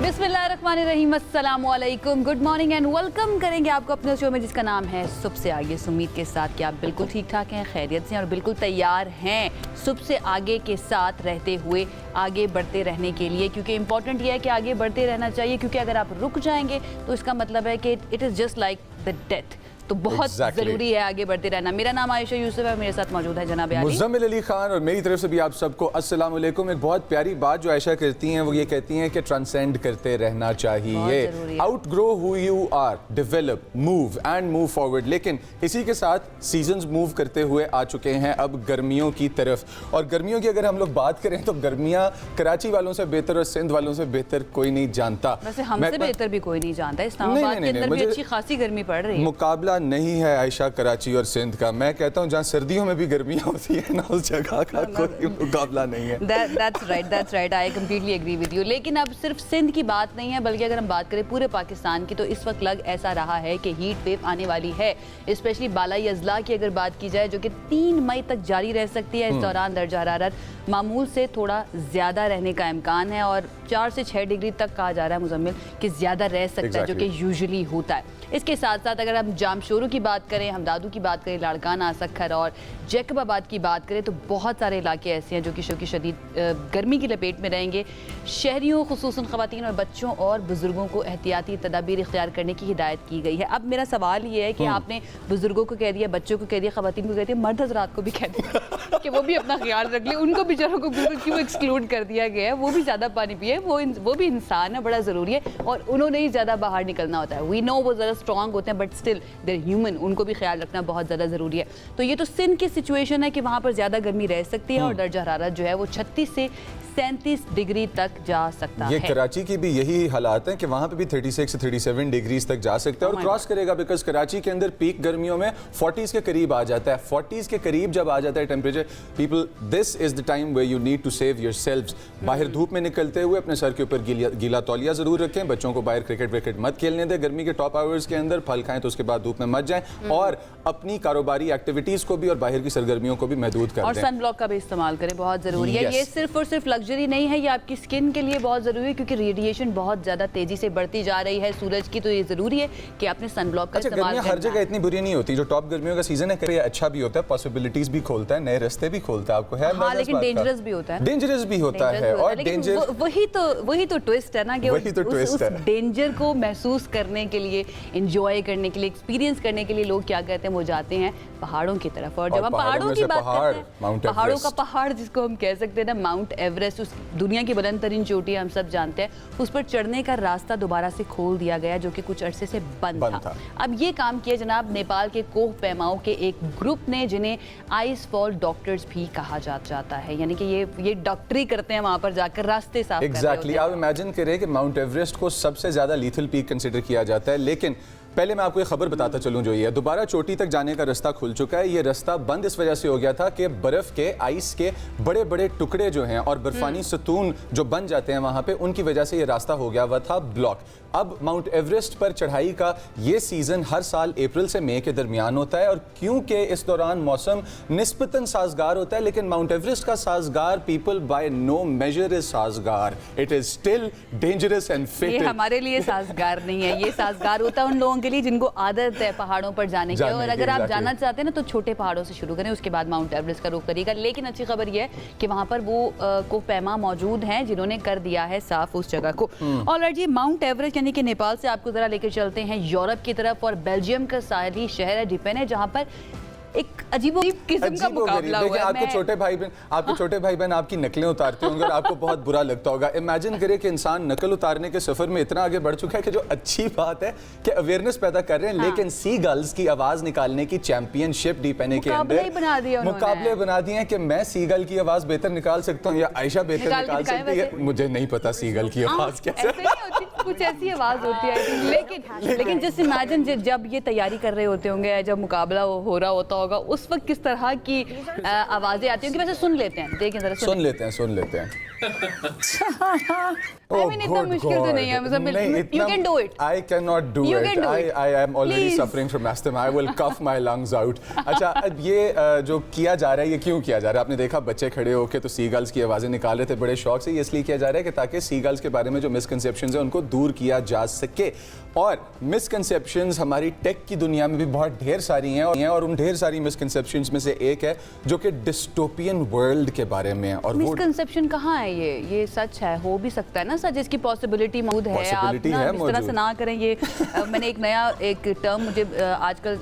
बिस्मिल्लाहिर्रहमानिर्रहीम, अस्सलामु अलैकुम, गुड मॉर्निंग एंड वेलकम करेंगे आपको अपने शो में जिसका नाम है सुबह से आगे। उम्मीद के साथ कि आप बिल्कुल ठीक ठाक हैं, खैरियत से और बिल्कुल तैयार हैं सुबह से आगे के साथ रहते हुए आगे बढ़ते रहने के लिए, क्योंकि इंपॉर्टेंट ये है कि आगे बढ़ते रहना चाहिए, क्योंकि अगर आप रुक जाएंगे तो इसका मतलब है कि it is just like the death. तो बहुत जरूरी है आगे बढ़ते रहना। मेरा नाम आयशा यूसुफ है, मेरे साथ मौजूद है जनाब मुज़म्मिल अली खान, और मेरी तरफ से भी आप सबको अस्सलाम वालेकुम। एक बहुत प्यारी बात जो आयशा करती हैं वो ये कहती हैं कि ट्रांसेंड करते रहना चाहिए, outgrow who you are, develop, move and move forward. लेकिन इसी के साथ सीजन्स मूव करते हुए आ चुके हैं अब गर्मियों की तरफ, और गर्मियों की अगर हम लोग बात करें तो गर्मियाँ कराची वालों से बेहतर और सिंध वालों से बेहतर कोई नहीं जानता। वैसे हमसे बेहतर भी कोई नहीं जानता। इस्लामाबाद के अंदर भी अच्छी खासी गर्मी पड़ रही है। मुकाबला नहीं है आयशा कराची और सिंध का। मैं कहता हूँ जहाँ सर्दियों में भी गर्मियाँ होती है ना, उस जगह का कोई मुकाबला नहीं है। That's right, I completely agree with you। लेकिन अब सिर्फ सिंध की बात नहीं है, बल्कि अगर हम बात करें पूरे पाकिस्तान की तो इस वक्त लग ऐसा रहा है कि हीट वेव आने वाली है। स्पेशली बालाई अजला की अगर बात की जाए, जो कि 3 मई तक जारी रह सकती है। इस दौरान दर्जा हरारत मामूल से थोड़ा ज़्यादा रहने का इम्कान है, और 4 से 6 डिग्री तक कहा जा रहा है मुजम्मिल कि ज़्यादा रह सकता है, जो कि यूजुअली होता है। इसके साथ साथ अगर हम जामशोरू की बात करें, हमदादू की बात करें, लाड़काना, सखर और जैकबाबाद की बात करें, तो बहुत सारे इलाके ऐसे हैं जो कि शदीद गर्मी की लपेट में रहेंगे। शहरियों, खुसूसन ख़वातीन और बच्चों और बुज़ुर्गों को एहतियाती तदाबीर इख्तियार करने की हिदायत की गई है। अब मेरा सवाल ये है कि आपने बुज़ुर्गों को कह दिया, बच्चों को कह दिया, ख़वातीन को कह दिया, मर्द हज़रात को भी कह दिया कि वो भी अपना ख्याल रख ले। उनको बेचारों को बिल्कुल क्यों एक्सक्लूड कर दिया गया है? वो भी ज़्यादा पानी पिए, वो भी इंसान है, बड़ा ज़रूरी है, और उन्होंने ही ज़्यादा बाहर निकलना होता है। वी नो वो ज़्यादा स्ट्रॉन्ग होते हैं, बट स्टिल देयर ह्यूमन, उनको भी ख्याल रखना बहुत ज़्यादा ज़रूरी है। तो ये तो सिंध की सिचुएशन है कि वहाँ पर ज़्यादा गर्मी रह सकती है, और दर्जा हरारत जो है वो 36 से 37 डिग्री तक जा सकता है। ये कराची की भी यही हालात हैं कि वहाँ पे भी 36 से 37 डिग्रीज तक जा सकता है, और क्रॉस करेगा, बिकॉज कराची के अंदर पीक गर्मियों में 40s के करीब आ जाता है। 40s के करीब जब आ जाता है temperature, people, this is the time where you need to save yourselves. बाहर धूप में निकलते हुए अपने सर के ऊपर गीला तौलिया जरूर रखें। बच्चों को बाहर क्रिकेट विकेट मत खेलने दें गर्मी के टॉप आवर्स के अंदर। फल खाएं तो उसके बाद धूप में मत जाएं, और अपनी कारोबारी एक्टिविटीज को भी और बाहर की सरगर्मियों को भी महदूद कर दें, और सन ब्लॉक का भी इस्तेमाल करें, बहुत जरूरी है। ये सिर्फ और सिर्फ लग्जरी नहीं है, ये आपकी स्किन के लिए बहुत जरूरी है, क्योंकि रेडिएशन बहुत ज्यादा तेजी से बढ़ती जा रही है सूरज की। तो ये जरूरी है कि आपने सन ब्लॉक का इस्तेमाल करना। हर जगह इतनी बुरी नहीं होती। जो टॉप गर्मियों का सीजन है, कभी अच्छा भी होता है, पॉसिबिलिटीज भी खोलता है, नए रास्ते भी खोलता है, आपको है। हाँ, लेकिन डेंजरस भी होता है। डेंजरस भी होता है, और डेंजर वही तो ट्विस्ट है ना, कि उस डेंजर को महसूस करने के लिए, एंजॉय करने के लिए, एक्सपीरियंस करने के लिए लोग क्या कहते हैं, वो जाते हैं पहाड़ों की तरफ। और जब हम पहाड़ों की बात करते हैं, पहाड़ों का पहाड़ जिसको हम कह सकते हैं ना, माउंट एवरेस्ट, उस दुनिया की बुलंद तरीन चोटी हम सब जानते हैं, उस पर चढ़ने का रास्ता दोबारा से खोल दिया गया, जो कि कुछ अरसे से बंद था। अब ये काम किया जनाब नेपाल के कोह पैमाओं के एक ग्रुप ने, जिन्हें आइस फॉल डॉक्टर्स भी कहा जाता है, यानी कि ये डॉक्टरी करते हैं वहां पर जाकर, रास्ते साफ करते हैं। एग्जैक्टली, आप इमेजिन करें कि माउंट एवरेस्ट को सबसे ज्यादा लीथल पीक कंसिडर किया जाता है। लेकिन पहले मैं आपको एक खबर बताता चलूं, जो ये दोबारा चोटी तक जाने का रास्ता खुल चुका है। ये रास्ता बंद इस वजह से हो गया था कि बर्फ के, आइस के बड़े बड़े टुकड़े जो हैं और बर्फानी सतून जो बन जाते हैं वहां पे, उनकी वजह से ये रास्ता हो गया हुआ था ब्लॉक। अब माउंट एवरेस्ट पर चढ़ाई का ये सीजन हर साल अप्रैल से मई के दरमियान होता है, और क्योंकि इस दौरान मौसम निस्बतन साजगार होता है, लेकिन माउंट एवरेस्ट का साजगार people by no measure is साजगार। It is still dangerous and fatal. ये हमारे लिए साजगार नहीं है, ये साजगार होता है उन लोगों के लिए जिनको आदत है पहाड़ों पर जाने की। और अगर आप जाना चाहते हैं ना, तो छोटे पहाड़ों से शुरू करें, उसके बाद माउंट एवरेस्ट का रुख करिएगा। लेकिन अच्छी खबर यह है कि वहां पर वो कोह पैमा मौजूद हैं, जिन्होंने कर दिया है साफ उस जगह को। ऑलराइट जी, माउंट एवरेस्ट यानी कि नेपाल से आपको जरा लेकर चलते हैं यूरोप की तरफ, और बेल्जियम का साहिली शहर है डिपेन है, जहां पर एक अजीब-ओ-गरीब किस्म का मुकाबला हुआ है। आपके छोटे भाई बहन आपकी नकलें उतारते होंगे और आपको बहुत बुरा लगता होगा। इमेजिन करें कि इंसान नकल उतारने के सफर में इतना आगे बढ़ चुका है कि जो अच्छी बात है कि अवेयरनेस पैदा कर रहे हैं, लेकिन सी गर्ल्स की आवाज निकालने की चैंपियनशिप डीपेने के अंदर मुकाबले बना दिए हैं कि मैं सी गर्ल की आवाज बेहतर निकाल सकता हूँ या आयशा बेहतर निकाल सकती है। मुझे नहीं पता सी गर्ल की आवाज कैसे, कुछ ऐसी आवाज होती है। लेकिन जस्ट इमेजिन जब ये तैयारी कर रहे होते होंगे, जब मुकाबला हो रहा होता होगा, उस वक्त किस तरह की आवाजें आती होंगी। वैसे सुन लेते हैं, देखें जरा, सुन लेते हैं। I mean, इतना मुश्किल तो नहीं है, मतलब you can do it. I cannot do You it. can do it. I am already Please. suffering from asthma. I will cough my lungs out. अच्छा, अब ये जो किया जा रहा है, ये क्यों किया जा रहा है? आपने देखा बच्चे खड़े होकर तो सीगल्स की आवाज़ें निकाल रहे थे बड़े शौक से। ये इसलिए किया जा रहा है कि ताकि सीगल्स के बारे में जो मिसकंसेप्शंस हैं उनको दूर किया जा सके। और मिसकंसेप्शंस हमारी टेक की दुनिया में भी बहुत ढेर सारी हैं, और उन ढेर सारी मिसकंसेप्शंस में से एक है जो कि डिस्टोपियन वर्ल्ड के बारे में है। और वो मिसकंसेप्शन कहाँ है? ये सच है, हो भी सकता है ना सच, इसकी पॉसिबिलिटी मौजूद है। आप ना इस तरह से ना करें। ये मैंने एक नया टर्म मुझे आजकल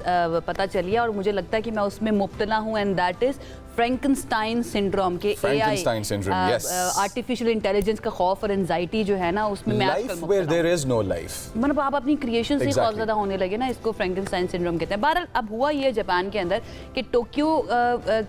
पता चली है और मुझे लगता है कि मैं उसमें मुब्तला हूँ, and that is Frankenstein syndrome के Frankenstein syndrome, yes. Artificial intelligence का खौफ और एंजाइटी जो है ना, उसमें मैं life where there is no life, मतलब आप अपनी क्रिएशन से Exactly. बहुत ज़्यादा होने लगे ना, इसको फ्रैंकनस्टाइन सिंड्रोम कहते हैं। बहरहाल अब हुआ ये जापान के अंदर कि टोक्यो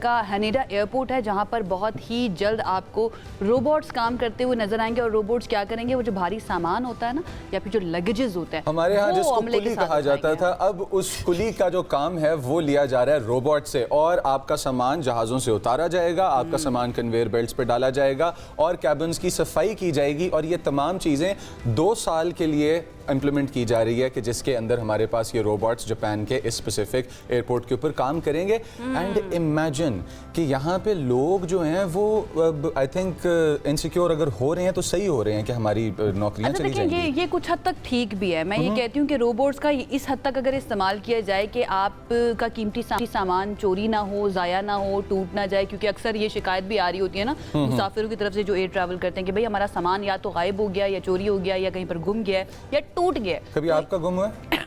का हनेडा एयरपोर्ट है जहाँ पर बहुत ही जल्द आपको रोबोट्स काम करते हुए नजर आएंगे। और रोबोट्स क्या करेंगे? वो जो भारी सामान होता है ना, या फिर जो लगेजेस होते हैं, हमारे यहाँ वो जिसको अमले के कुली साथ कहा जाता उठाएंगे। था, अब उस कुली का जो काम है वो लिया जा रहा है रोबोट से, और आपका सामान जहाज़ों से उतारा जाएगा, आपका सामान कन्वेयर बेल्ट्स पे डाला जाएगा और कैबिन्स की सफाई की जाएगी। और ये तमाम चीज़ें 2 साल के लिए इम्प्लीमेंट की जा रही है कि जिसके अंदर हमारे पास ये रोबोट्स जापान के इस स्पेसिफिक एयरपोर्ट के ऊपर काम करेंगे। एंड इमेजिन कि यहाँ पे लोग जो हैं वो आई थिंक इनसिक्योर अगर हो रहे हैं तो सही हो रहे हैं कि हमारी नौकरियाँ अच्छा चली देखिए, जाएंगी। ये कुछ हद तक ठीक भी है। मैं ये कहती हूँ कि रोबोट्स का इस हद तक अगर इस्तेमाल किया जाए कि आपका कीमती सामान चोरी ना हो, ज़ाया ना हो, टूट ना जाए, क्योंकि अक्सर ये शिकायत भी आ रही होती है ना मुसाफिरों की तरफ से जो एयर ट्रैवल करते हैं कि भाई हमारा सामान या तो गायब हो गया, या चोरी हो गया, या कहीं पर गुम गया है, या टूट गया है। कभी आपका गुम हुआ है?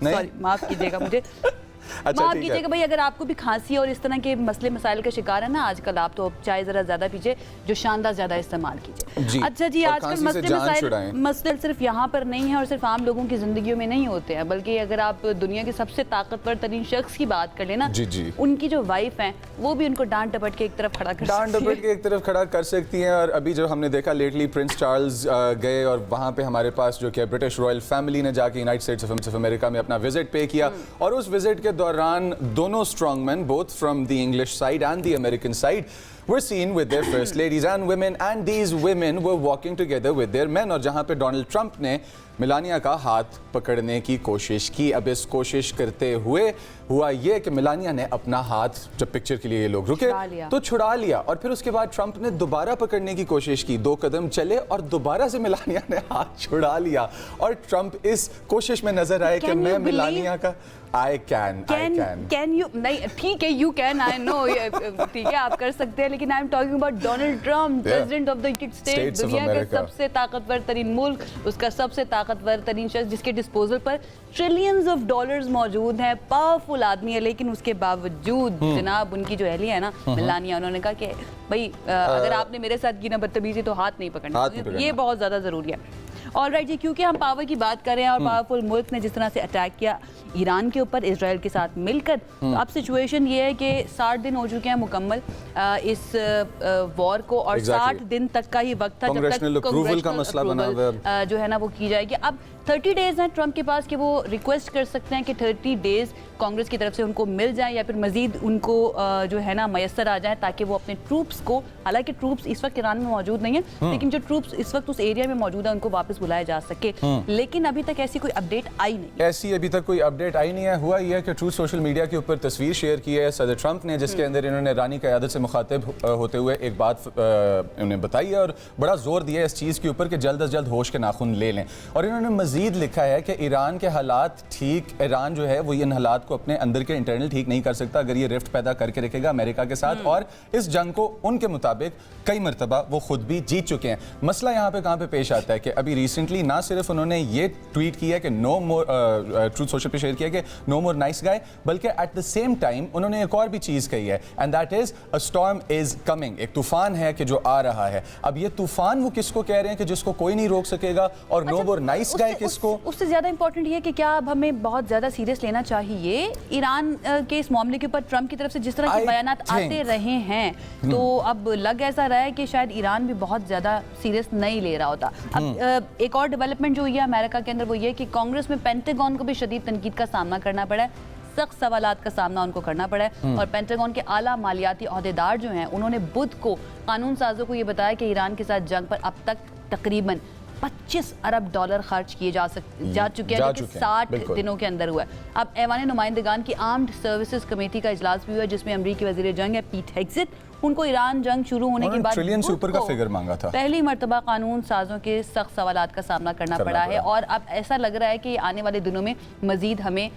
नहीं, सॉरी, माफ कीजिएगा मुझे। अच्छा, माफ ठीक है। कीजिएगा भाई, अगर आपको भी खांसी और इस तरह के मसले मसाइल का शिकार है ना आजकल, आप तो चाय जरा ज्यादा पीजिए, जो शानदार ज्यादा इस्तेमाल कीजिए। जी। अच्छा जी, और आजकल खांसी से मसले जान मसाइल छुड़ाएं। मसले सिर्फ यहाँ पर नहीं है और सिर्फ आम लोगों की जिंदगियों में नहीं होते हैं, बल्कि अगर आप दुनिया के सबसे ताकतवर तरीन शख्स की बात कर लेना, जी, जी। उनकी जो वाइफ है वो भी उनको डांट डपट के एक तरफ खड़ा कर डांट सकती है। डपट के एक तरफ खड़ा कर सकती हैं। और अभी जो हमने देखा लेटली, प्रिंस चार्ल्स गए और वहाँ पे हमारे पास जो कि ब्रिटिश रॉयल फैमिली ने जाके यूनाइटेड स्टेट्स ऑफ अमेरिका में अपना विजिट पे किया, और उस विजिट के दौरान दोनों strongman, both from the English side and the American side, were seen with their first ladies and women, and these women were walking together with their men। और जहाँ पे डोनाल्ड ट्रंप ने मिलानिया का हाथ पकड़ने की कोशिश की। अब इस कोशिश करते हुए हुआ ये कि मिलानिया ने अपना हाथ, जब पिक्चर के लिए ये लोग रुके तो छुड़ा लिया, और फिर उसके बाद ट्रंप ने दोबारा पकड़ने की कोशिश की, 2 कदम चले और दोबारा से मिलानिया ने हाथ छुड़ा लिया। और ट्रंप इस कोशिश में नजर आए कि मैं मिलानिया का I can you नहीं, ठीक है, you can, I know, ठीक है आप कर सकते हैं, लेकिन I am talking about Donald Trump, president of the United states, दुनिया का सबसे ताकतवर तरीन मुल्क, उसका सबसे ताकतवर तरीन शख्स, जिसके डिस्पोजल पर ट्रिलियंस ऑफ डॉलर्स मौजूद हैं, पावरफुल आदमी है, लेकिन उसके बावजूद जनाब उनकी जो अहलिया है ना मिलानिया, उन्होंने कहा कि भाई अगर आपने मेरे साथ की ना बदतमीजी तो हाथ नहीं पकड़ना। ये बहुत ज़्यादा ज़रूरी है। ऑलराइट जी, क्योंकि हम पावर की बात कर रहे हैं और पावरफुल मुल्क ने जिस तरह से अटैक किया ईरान के ऊपर इजराइल के साथ मिलकर, तो अब सिचुएशन ये है कि 60 दिन हो चुके हैं मुकम्मल इस वॉर को, और 60 दिन तक का ही वक्त था जब तक अप्रूवल का मसला बना हुआ है, जो है ना वो की जाएगी। अब 30 डेज हैं ट्रंप के पास कि वो रिक्वेस्ट कर सकते हैं कि 30 डेज कांग्रेस की तरफ से उनको मिल जाए, या फिर मजीद उनको जो है ना मैसर आ जाए, ताकि वो अपने ट्रूप्स को, हालांकि ट्रूप्स इस वक्त ईरान में मौजूद नहीं है, लेकिन जो ट्रूप्स इस वक्त उस एरिया में मौजूद है उनको वापस बुलाया जा सके। लेकिन अभी तक ऐसी कोई अपडेट आई नहीं। ऐसी अभी तक कोई अपडेट आई नहीं है। हुआ यह कि ट्रूथ सोशल मीडिया के ऊपर तस्वीर शेयर की है सदर ट्रंप ने, जिसके अंदर इन्होंने ईरानी क़यादत से मुखातिब होते हुए एक बात उन्हें बताई है और बड़ा जोर दिया है इस चीज़ के ऊपर कि जल्द अज जल्द होश के नाखून ले लें। और इन्होंने मजीद लिखा है कि ईरान के हालात ठीक, ईरान जो है वो इन हालात को अपने अंदर के इंटरनल ठीक नहीं कर सकता अगर ये रिफ्ट पैदा करके रखेगा अमेरिका के साथ, और इस जंग को उनके मुताबिक कई मरतबा वो खुद भी जीत चुके हैं। मसला यहाँ पे कहाँ पे पेश आता है कि अभी रिसेंटली ना सिर्फ उन्होंने ये ट्वीट किया कि नो मोर, ट्रूथ सोशल पे शेयर किया कि नो मोर नाइस गाय, बल्कि एट द सेम टाइम उन्होंने एक और भी चीज़ कही है, and that is a storm is coming. एक तूफान है कि जो आ रहा है। अब ये तूफान वो किसको कह रहे हैं कि जिसको कोई नहीं रोक सकेगा, और नो मोर नाइस गाय किसको? उससे ज़्यादा इंपॉर्टेंट ये कि क्या अब हमें बहुत ज़्यादा सीरियस लेना चाहिए ईरान के इस मामले के ऊपर ट्रंप की तरफ से जिस तरह के बयानात आते रहे हैं, तो अब लग ऐसा रहा है कि शायद ईरान भी बहुत ज़्यादा सीरियस नहीं ले रहा होता। अब एक और डेवलपमेंट जो हुई है अमेरिका के अंदर वो ये कि कांग्रेस में पेंटागन को भी शदीद तनकीद का सामना करना पड़ा है। सख्त सवालात का सामना उनको करना पड़ा है। और पेंटागन के आला मालियाती ओहदेदार जो हैं उन्होंने बुध को कानून साजों को ये बताया कि ईरान के साथ जंग पर अब तक तकरीबन 25 अरब डॉलर खर्च किए जा चुके हैं, जो कि 60 दिनों के अंदर हुआ है। अब ऐवान नुमाइंदगान की आर्म्ड सर्विसेज कमेटी का इजलास भी हुआ, जिसमें अमरीकी वजीर जंग है पीट हेग्सेट, उनको ईरान जंग शुरू होने के बाद ट्रिलियन से ऊपर का फिगर मांगा था। पहली मर्तबा कानून साजों के सख्त सवालात का सामना करना पड़ा है और अब ऐसा लग रहा है कि आने वाले दिनों में मजीद हमें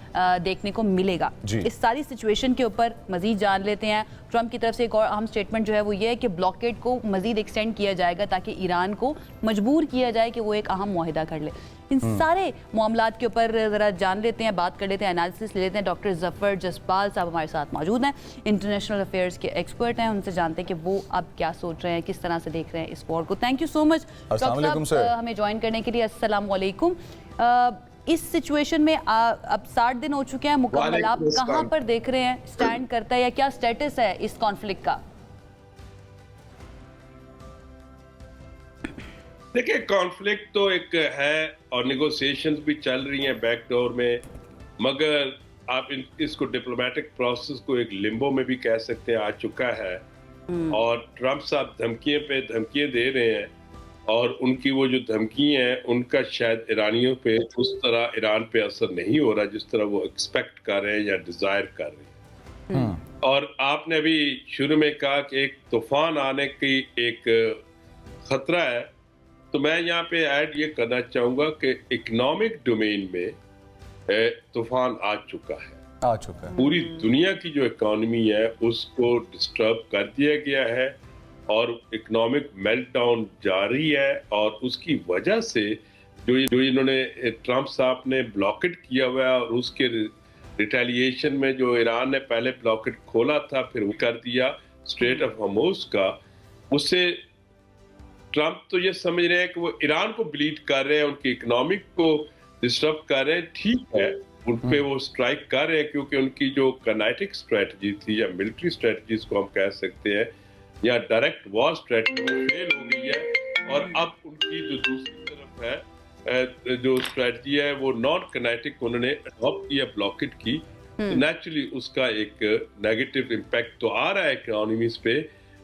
देखने को मिलेगा। इस सारी सिचुएशन के ऊपर मजीद जान लेते हैं। ट्रंप की तरफ से एक और अहम स्टेटमेंट जो है वो ये है कि ब्लॉकेड को मजीद एक्सटेंड किया जाएगा ताकि ईरान को मजबूर किया जाए कि वो एक अहम मुआहिदा कर ले। इन सारे मामलात के ऊपर ज़रा जान लेते हैं, बात कर लेते हैं, एनालिसिस ले लेते हैं। डॉक्टर जफर जसपाल साहब हमारे साथ मौजूद हैं, इंटरनेशनल अफेयर्स के एक्सपर्ट हैं। उनसे जानते हैं कि वो अब क्या सोच रहे हैं, किस तरह से देख रहे हैं इस वॉर को। Thank you so much doctor साहब हमें ज्वाइन करने के लिए। अस्सलाम वालेकुम। इस सिचुएशन में अब 60 दिन हो चुके हैं मुकम्मल, आप कहाँ पर देख रहे हैं स्टैंड करता है या क्या स्टेटस है इस कॉन्फ्लिक्ट का? देखिए, कॉन्फ्लिक्ट तो एक है और नेगोशिएशंस भी चल रही हैं बैकडोर में, मगर आप इसको डिप्लोमेटिक प्रोसेस को एक लिम्बो में भी कह सकते हैं, आ चुका है। और ट्रंप साहब धमकियों पे धमकियां दे रहे हैं और उनकी वो जो धमकी हैं उनका शायद ईरानियों पे उस तरह ईरान पे असर नहीं हो रहा जिस तरह वो एक्सपेक्ट कर रहे हैं या डिजायर कर रहे हैं। और आपने अभी शुरू में कहा कि एक तूफान आने की एक खतरा है, तो मैं यहाँ पे ऐड ये करना चाहूंगा कि इकोनॉमिक डोमेन में तूफान आ चुका है। पूरी दुनिया की जो इकोनॉमी है उसको डिस्टर्ब कर दिया गया है और इकोनॉमिक मेल्टडाउन जारी है। और उसकी वजह से जो इन्होंने ट्रंप साहब ने ब्लॉकेट किया हुआ है और उसके रिटेलिएशन में जो ईरान ने पहले ब्लॉकेट खोला था फिर वो कर दिया स्ट्रेट ऑफ हॉर्मुज़ का, उससे ट्रंप तो ये समझ रहे हैं कि वो ईरान को ब्लीड कर रहे हैं, उनकी इकोनॉमिक को डिस्टर्ब कर रहे हैं। ठीक है, उन पे वो स्ट्राइक कर रहे हैं क्योंकि उनकी जो काइनेटिक स्ट्रेटजी थी या मिलिट्री स्ट्रेटजीज को हम कह सकते हैं या डायरेक्ट वॉर स्ट्रेटजी वो फेल हो गई है। और अब उनकी जो दूसरी तरफ है जो स्ट्रेटजी है वो नॉन काइनेटिक उन्होंने अडॉप्ट किया, ब्लॉकेट की, तो नेचुरली उसका एक नेगेटिव इम्पैक्ट तो आ रहा है इकोनॉमीज पे,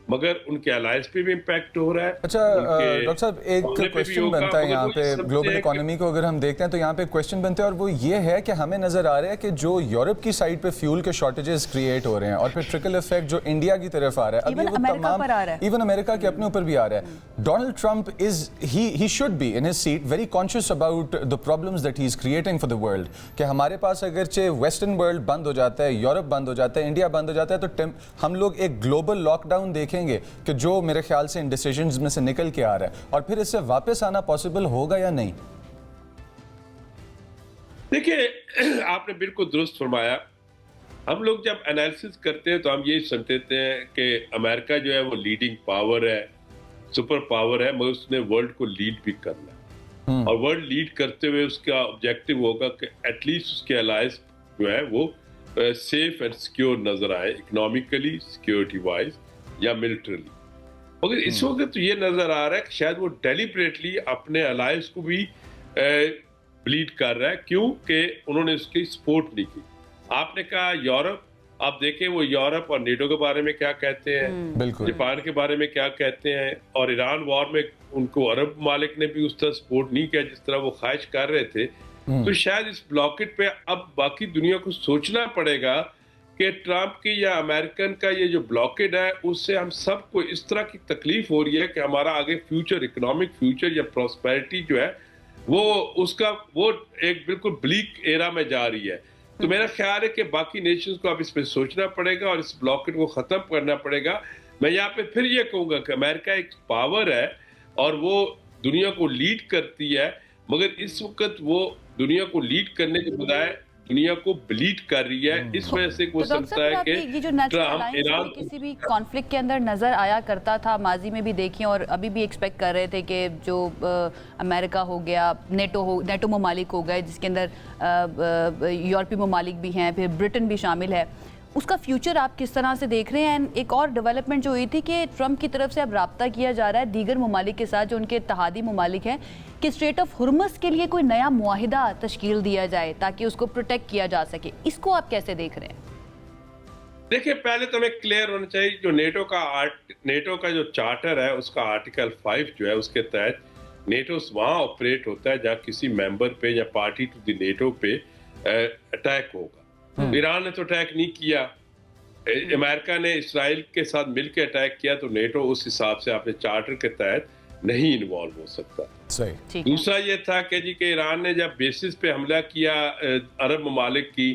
मगर उनके अलायंस पे भी इम्पैक्ट हो रहा है। अच्छा डॉक्टर साहब, एक क्वेश्चन बनता है यहाँ पे, ग्लोबल इकोनॉमी को अगर हम देखते हैं तो यहाँ पे क्वेश्चन बनते हैं और वो ये है कि हमें नजर आ रहा है कि जो यूरोप की साइड पे फ्यूल के शॉर्टेजेस क्रिएट हो रहे हैं और फिर ट्रिकल इफेक्ट जो इंडिया की तरफ आ रहा है, अभी वो तमाम इवन अमेरिका के अपने ऊपर भी आ रहा है। Donald Trump he should be in his seat very conscious about the problems that he is creating for the world, कि हमारे पास अगरचे वेस्टर्न वर्ल्ड बंद हो जाता है, यूरोप बंद हो जाता है, इंडिया बंद हो जाता है, तो हम लोग एक ग्लोबल लॉकडाउन देखेंगे कि जो मेरे ख्याल से इन डिसीजंस में से निकल के आ रहा है, और फिर इससे वापस आना पॉसिबल होगा या नहीं? देखिए, आपने बिल्कुल दुरुस्त फरमाया। हम लोग जब एनालिसिस करते हैं तो हम यही समझते हैं कि अमेरिका जो है वो लीडिंग पावर है, सुपर पावर है, मगर उसने वर्ल्ड को लीड भी करना है। और वर्ल्ड लीड करते हुए उसका ऑब्जेक्टिव होगा कि एटलीस्ट उसके अलायंस जो है वो सेफ एंड सिक्योर नजर आए, इकोनॉमिकली, सिक्योरिटी वाइज या मिलिट्रली। मगर इस वक्त तो ये नजर आ रहा है कि शायद वो डेलिबरेटली अपने अलायंस को भी ब्लीड कर रहा है, क्योंकि उन्होंने उसकी सपोर्ट नहीं की। आपने कहा यूरोप, आप देखें वो यूरोप और नेटो के बारे में क्या कहते हैं, जापान के बारे में क्या कहते हैं, और ईरान वॉर में उनको अरब मालिक ने भी उस तरह सपोर्ट नहीं किया जिस तरह वो ख्वाहिश कर रहे थे। तो शायद इस ब्लॉकेट पे अब बाकी दुनिया को सोचना पड़ेगा कि ट्रंप की या अमेरिकन का ये जो ब्लॉकेड है उससे हम सबको इस तरह की तकलीफ हो रही है कि हमारा आगे फ्यूचर, इकोनॉमिक फ्यूचर या प्रॉस्पेरिटी जो है वो एक बिल्कुल ब्लीक एरा में जा रही है। तो मेरा ख्याल है कि बाकी नेशंस को अब इस पर सोचना पड़ेगा और इस ब्लॉकेड को खत्म करना पड़ेगा। मैं यहाँ पे फिर ये कहूंगा कि अमेरिका एक पावर है और वो दुनिया को लीड करती है, मगर इस वक्त वो दुनिया को लीड करने के बजाय दुनिया को ब्लीड कर रही है। इस वजह से वो समझता है कि ये जो ईरान किसी भी कॉन्फ्लिक्ट के अंदर नजर आया करता था, माजी में भी देखिए और अभी भी एक्सपेक्ट कर रहे थे कि जो अमेरिका हो गया, नेटो ममालिक हो गए जिसके अंदर यूरोपीय ममालिक भी हैं, फिर ब्रिटेन भी शामिल है, उसका फ्यूचर आप किस तरह से देख रहे हैं? एंड एक और डेवलपमेंट जो हुई थी कि ट्रंप की तरफ से अब राब्ता किया जा रहा है दीगर ममालिक के साथ जो उनके इत्तेहादी ममालिक हैं कि स्ट्रेट ऑफ हुर्मुज़ के लिए कोई नया मुआहिदा तश्कील दिया जाए ताकि उसको प्रोटेक्ट किया जा सके। इसको आप कैसे देख रहे हैं? देखिए, पहले तो हमें क्लियर होना चाहिए जो नेटो का जो चार्टर है उसका आर्टिकल 5 जो है उसके तहत नेटो वहां ऑपरेट होता है जहां किसी मेंबर पे या पार्टी टू द नेटो पे अटैक होगा। ईरान ने तो अटैक नहीं किया, अमेरिका ने इसराइल के साथ मिलकर अटैक किया, तो नेटो उस हिसाब से अपने चार्टर के तहत नहीं इन्वॉल्व हो सकता। सही। दूसरा ये था कि जी कि ईरान ने जब बेसिस पे हमला किया अरब ममालिक की,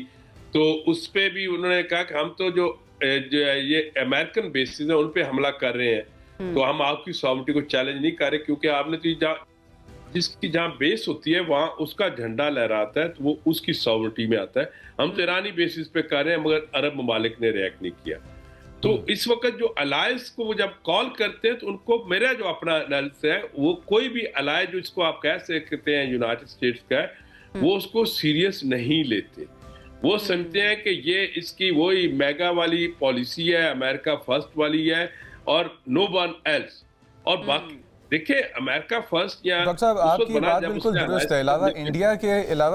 तो उस पे भी उन्होंने कहा कि हम तो जो ये अमेरिकन बेसिस है उन पे हमला कर रहे हैं, तो हम आपकी सॉवरेनिटी को चैलेंज नहीं कर रहे, क्योंकि आपने तो जिसकी जहाँ बेस होती है वहां उसका झंडा लहराता है तो वो उसकी सॉवरेनिटी में आता है। हम तो ईरानी बेसिस पे कर रहे हैं, मगर अरब ममालिक ने रिएक्ट नहीं किया। तो इस वक्त जो अलायंस को वो जब कॉल करते हैं तो उनको, मेरा जो अपना एनालिसिस है, वो कोई भी अलाय जो इसको आप कह सकते हैं यूनाइटेड स्टेट्स का, वो उसको सीरियस नहीं लेते। वो समझते हैं कि ये इसकी वही मेगा वाली पॉलिसी है, अमेरिका फर्स्ट वाली है और नो वन एल्स। और बाकी देखिए, अमेरिका फर्स्ट या डॉक्टर साहब आपकी बात बिल्कुल दुरुस्त है। अलावा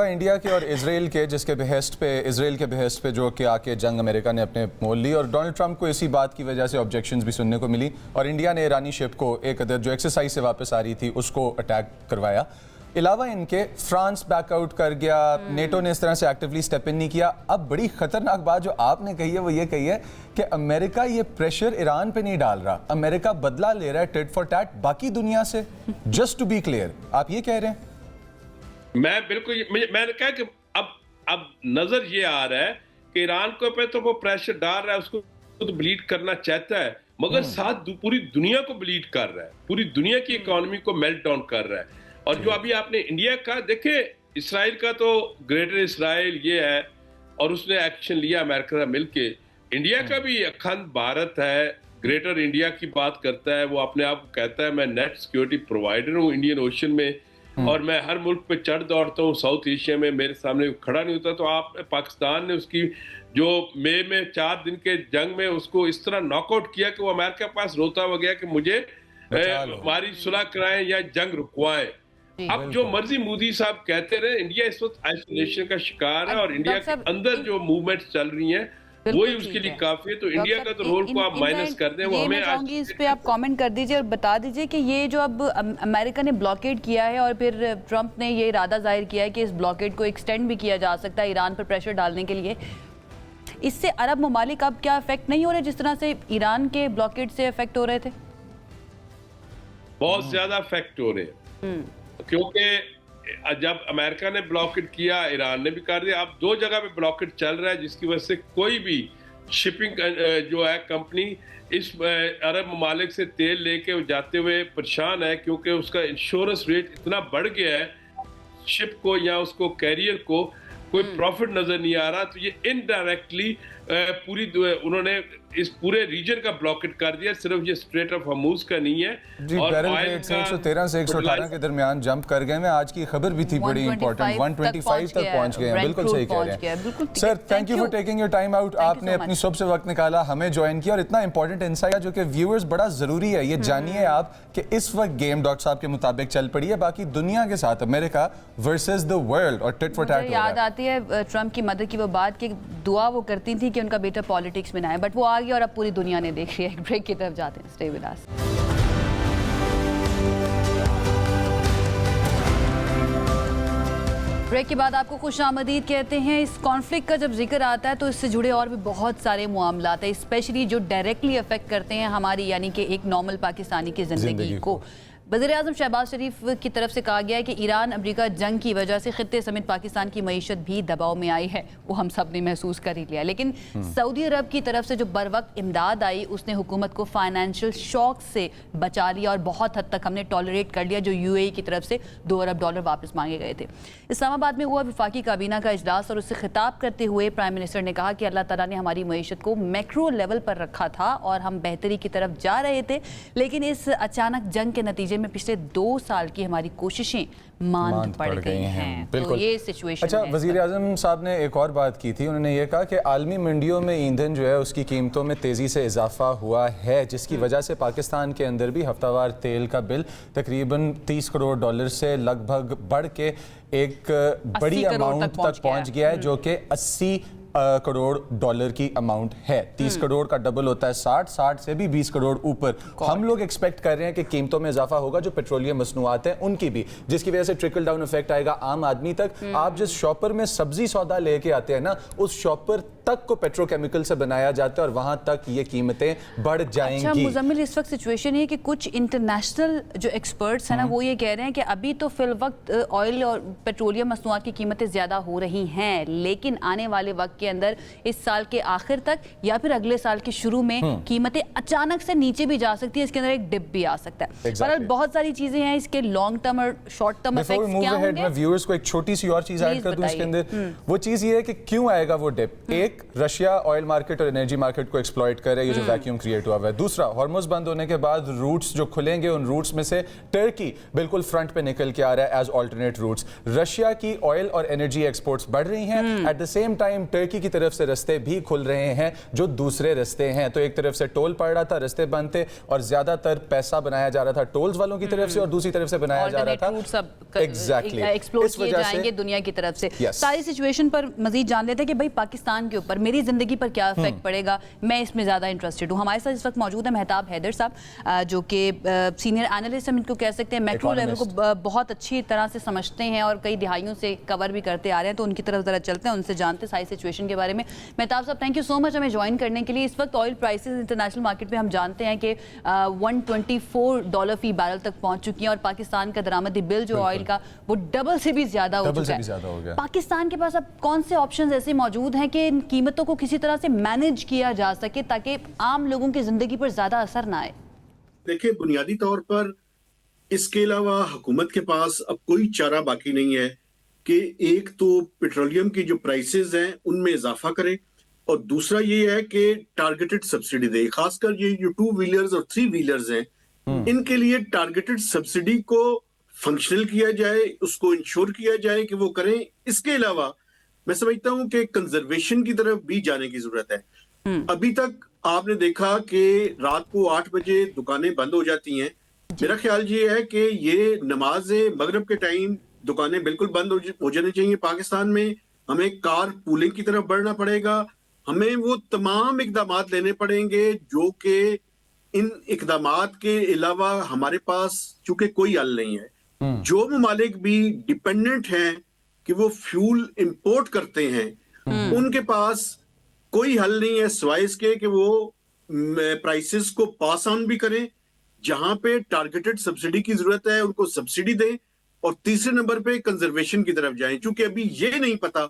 इंडिया के और इजराइल के, जिसके बेहेस्ट पे इजराइल के बेहेस्ट पे जो कि आके जंग अमेरिका ने अपने मोल ली, और डोनाल्ड ट्रंप को इसी बात की वजह से ऑब्जेक्शंस भी सुनने को मिली, और इंडिया ने ईरानी शिप को एक अदर जो एक्सरसाइज से वापस आ रही थी उसको अटैक करवाया। अलावा इनके फ्रांस बैकआउट कर गया, नेटो ने इस तरह से एक्टिवली स्टेप इन नहीं किया। अब बड़ी खतरनाक बात जो आपने कही है वो ये कही है कि अमेरिका ये प्रेशर ईरान पे नहीं डाल रहा, अमेरिका बदला ले रहा है टिट फॉर टैट बाकी दुनिया से। जस्ट टू बी क्लियर, आप ये कह रहे हैं? मैं बिल्कुल, मैंने कहा कि अब नजर ये आ रहा है कि ईरान को पे तो वो प्रेशर डाल रहा है, उसको तो ब्लीड करना चाहता है, मगर साथ पूरी दुनिया को ब्लीड कर रहा है, पूरी दुनिया की इकोनॉमी को मेल्ट डाउन कर रहा है। और जो अभी आपने इंडिया का देखे, इसराइल का तो ग्रेटर इसराइल ये है और उसने एक्शन लिया अमेरिका से मिलके। इंडिया का भी अखंड भारत है, ग्रेटर इंडिया की बात करता है, वो अपने आप को कहता है मैं नेट सिक्योरिटी प्रोवाइडर हूँ इंडियन ओशन में, और मैं हर मुल्क पे चढ़ दौड़ता हूँ, साउथ एशिया में मेरे सामने खड़ा नहीं होता। तो आप पाकिस्तान ने उसकी जो मई में 4 दिन के जंग में उसको इस तरह नॉकआउट किया कि वो अमेरिका के पास रोता हुआ गया कि मुझे हमारी सुलह कराएं या जंग रुकवाएं। अब जो मर्जी मोदी साहब कहते रहे, इंडिया इस वक्त आइसोलेशन का शिकार है, और इंडिया के अंदर जो मूवमेंट चल रही हैं वही उसके लिए काफी है। तो इंडिया का तो रोल को आप माइनस कर दें, वो हमें चाहूंगी इस पे आप कमेंट कर दीजिए और बता दीजिए कि ये जो अब अमेरिका ने ब्लॉकेड किया है और फिर ट्रंप ने ये इरादा जाहिर किया है कि इस ब्लॉकेड को एक्सटेंड भी किया जा सकता है ईरान पर प्रेशर डालने के लिए, इससे अरब ममालिक अब क्या इफेक्ट नहीं हो रहे जिस तरह से ईरान के ब्लॉकेड से इफेक्ट हो रहे थे? बहुत ज्यादा इफेक्ट हो रहे हैं, क्योंकि जब अमेरिका ने ब्लॉकेट किया, ईरान ने भी कर दिया। अब 2 जगह पे ब्लॉकेट चल रहा है, जिसकी वजह से कोई भी शिपिंग जो है कंपनी इस अरब ममालिक से तेल लेके जाते हुए परेशान है, क्योंकि उसका इंश्योरेंस रेट इतना बढ़ गया है, शिप को या उसको कैरियर को कोई प्रॉफिट नजर नहीं आ रहा। तो ये इनडायरेक्टली उन्होंने इस पूरे रीजन का ब्लॉकेट कर दिया, सिर्फ ये स्ट्रेट ऑफ हॉर्मुज़ का नहीं है। जी, और बैरल रेट से 113 से 118 के दरमियान जंप कर गए हैं। आज की खबर भी थी बड़ी इंपॉर्टेंट, 125 तक पहुंच गए हैं। बिल्कुल सही कह रहे हैं sir. Thank you for taking your time out, आपने अपनी सुबह से वक्त निकाला, हमें ज्वाइन किया, और इतना इंपॉर्टेंट इनसाइट जो कि व्यूअर्स बड़ा जरूरी है ये जानिए आप कि इस वक्त गेम डॉक्टर साहब के मुताबिक चल पड़ी है बाकी दुनिया के साथ, अमेरिका वर्सेस द वर्ल्ड, और टिट फॉर टैट। याद आती है ट्रंप की मदर की वो बात कि दुआ वो करती थी कि उनका बेटा पॉलिटिक्स में ना आए, बट वो आ गया और अब पूरी दुनिया ने देख लिया। एक ब्रेक की तरफ जाते हैं, स्टे विद अस। ब्रेक के बाद आपको खुशामदीद कहते हैं। इस कॉन्फ्लिक्ट का जब जिक्र आता है तो इससे जुड़े और भी बहुत सारे मामलात हैं, स्पेशली जो डायरेक्टली अफेक्ट करते हैं हमारी यानी कि एक नॉर्मल पाकिस्तानी की जिंदगी को। वज़ीर-ए-आज़म शहबाज शरीफ की तरफ से कहा गया है कि ईरान अमेरिका जंग की वजह से खित्ते समेत पाकिस्तान की मईशत भी दबाव में आई है, वो हम सब ने महसूस कर ही लिया। लेकिन सऊदी अरब की तरफ से जो बर वक्त इमदाद आई उसने हुकूमत को फाइनेंशियल शॉक से बचा लिया, और बहुत हद तक हमने टॉलरेट कर लिया जो UAE की तरफ से $2 अरब वापस मांगे गए थे। इस्लामाबाद में हुआ वफाकी काबीना का इजलास, और उससे खिताब करते हुए प्राइम मिनिस्टर ने कहा कि अल्लाह ताला ने हमारी मईशत को मैक्रो लेवल पर रखा था और हम बेहतरी की तरफ जा रहे थे, लेकिन इस अचानक जंग के नतीजे नतीजे में पिछले 2 साल की हमारी कोशिशें मांद पड़ गई हैं। तो बिल्कुल। ये सिचुएशन अच्छा, है। वज़ीर आज़म साहब ने एक और बात की थी, उन्होंने ये कहा कि आलमी मंडियों में ईंधन जो है उसकी कीमतों में तेज़ी से इजाफा हुआ है, जिसकी वजह से पाकिस्तान के अंदर भी हफ्तावार तेल का बिल तकरीबन $30 करोड़ से लगभग बढ़ के एक बड़ी अमाउंट तक पहुंच गया है, जो कि $80 करोड़ की अमाउंट है। 30 करोड़ का डबल होता है 60 से भी 20 करोड़ ऊपर। हम लोग एक्सपेक्ट कर रहे हैं कि कीमतों में इजाफा होगा, जो पेट्रोलियम मसनूआत हैं उनकी भी, जिसकी वजह से ट्रिकल डाउन इफेक्ट आएगा आम आदमी तक। आप जिस शॉपर में सब्जी सौदा लेके आते हैं ना, उस शॉपर तक को पेट्रोकेमिकल से बनाया जाता है और वहां तक ये कीमतें बढ़ जाएंगी। अच्छा मुजम्मिल, इस वक्त सिचुएशन ये है कि कुछ इंटरनेशनल जो एक्सपर्ट्स हैं ना, वो ये कह रहे हैं कि अभी तो फिल वक्त ऑयल और पेट्रोलियम मसनूआत की कीमतें ज़्यादा हो रही हैं, लेकिन आने वाले वक्त के अंदर इस साल के आखिर तक या फिर अगले साल के शुरू में कीमतें अचानक से नीचे भी जा सकती है, इसके अंदर एक डिप भी आ सकता है। पर बहुत सारी चीज़ें हैं, इसके लॉन्ग टर्म और शॉर्ट टर्म इफेक्ट्स क्या होंगे? मैं व्यूअर्स को एक छोटी सी और चीज़ ऐड कर दूं इसके अंदर। वो चीज़ ये है कि क्यों आएगा वो डिप। एक, रशिया ऑयल मार्केट और एनर्जी मार्केट को एक्सप्लॉइट कर रहा है, ये जो वैक्यूम क्रिएट हुआ है। दूसरा, हॉर्मुज़ बंद होने के बाद रूट्स जो खुलेंगे, उन रूट्स में से टर्की बिल्कुल फ्रंट पे निकल के आ रहा है एज ऑल्टरनेट रूट्स। रशिया की ऑयल और एनर्जी एक्सपोर्ट्स बढ़ रही हैं, at the same time Turkey की तरफ से रास्ते भी खुल रहे हैं जो दूसरे रास्ते हैं। तो एक तरफ से टोल पड़ रहा था, रास्ते बंद थे, और ज्यादातर पैसा बनाया जा रहा था टोल्स वालों की तरफ से, और दूसरी तरफ से बनाया जा रहा था एग्जैक्टली एक्सप्लोर किए जाएंगे दुनिया की तरफ से। सारी सिचुएशन पर मजीद जान लेते हैं कि भाई पाकिस्तान के ऊपर मेरी जिंदगी पर क्या इफेक्ट पड़ेगा, मैं इसमें ज्यादा इंटरेस्टेड हूँ। हमारे साथ इस वक्त मौजूद है मेहताब हैदर साहब, जो कि सीनियर एनालिस्ट हम इनको कह सकते हैं, मैक्रो लेवल को बहुत अच्छी तरह से समझते हैं और कई दिहाइयों से कवर भी करते आ रहे हैं। तो उनकी तरफ जरा चलते हैं, उनसे जानते हैं सारी सिचुएशन के बारे में। मेहताब साहब, थैंक यू सो मच हमें ज्वाइन करने के लिए। इस वक्त ऑयल प्राइसेस इंटरनेशनल मार्केट में हम जानते हैं कि $124 फी बैरल तक पहुंच चुकी हैं, और पाकिस्तान का दरामदी बिल जो ऑयल का वो डबल से भी ज्यादा हो चुका है। पाकिस्तान के पास अब कौन से ऑप्शंस ऐसे मौजूद हैं कि इन कीमतों को किसी तरह से मैनेज किया जा सके ताकि आम लोगों की जिंदगी पर ज्यादा असर ना आए? देखिए, बुनियादी तौर पर इसके अलावा हुकूमत के पास अब कोई चारा बाकी नहीं है कि एक तो पेट्रोलियम की जो प्राइसेस हैं उनमें इजाफा करे, और दूसरा ये है कि टारगेटेड सब्सिडी दे। खासकर ये जो 2 व्हीलर्स और 3 व्हीलर्स हैं, इनके लिए टारगेटेड सब्सिडी को फंक्शनल किया जाए, उसको इंश्योर किया जाए कि वो करें। इसके अलावा मैं समझता हूं कि कंजर्वेशन की तरफ भी जाने की जरूरत है। अभी तक आपने देखा कि रात को 8 बजे दुकानें बंद हो जाती हैं। मेरा ख्याल ये है कि ये नमाज मगरिब के टाइम दुकानें बिल्कुल बंद हो जानी चाहिए पाकिस्तान में। हमें कार पूलिंग की तरफ बढ़ना पड़ेगा, हमें वो तमाम इकदामात लेने पड़ेंगे जो कि इन इकदामात के अलावा हमारे पास चूंकि कोई हल नहीं है। जो ममालिक भी डिपेंडेंट हैं कि वो फ्यूल इंपोर्ट करते हैं, उनके पास कोई हल नहीं है सिवाय इसके कि वो प्राइसेस को पास ऑन भी करें, जहां पे टारगेटेड सब्सिडी की जरूरत है उनको सब्सिडी दें, और तीसरे नंबर पे कंजर्वेशन की तरफ जाएं, क्योंकि अभी ये नहीं पता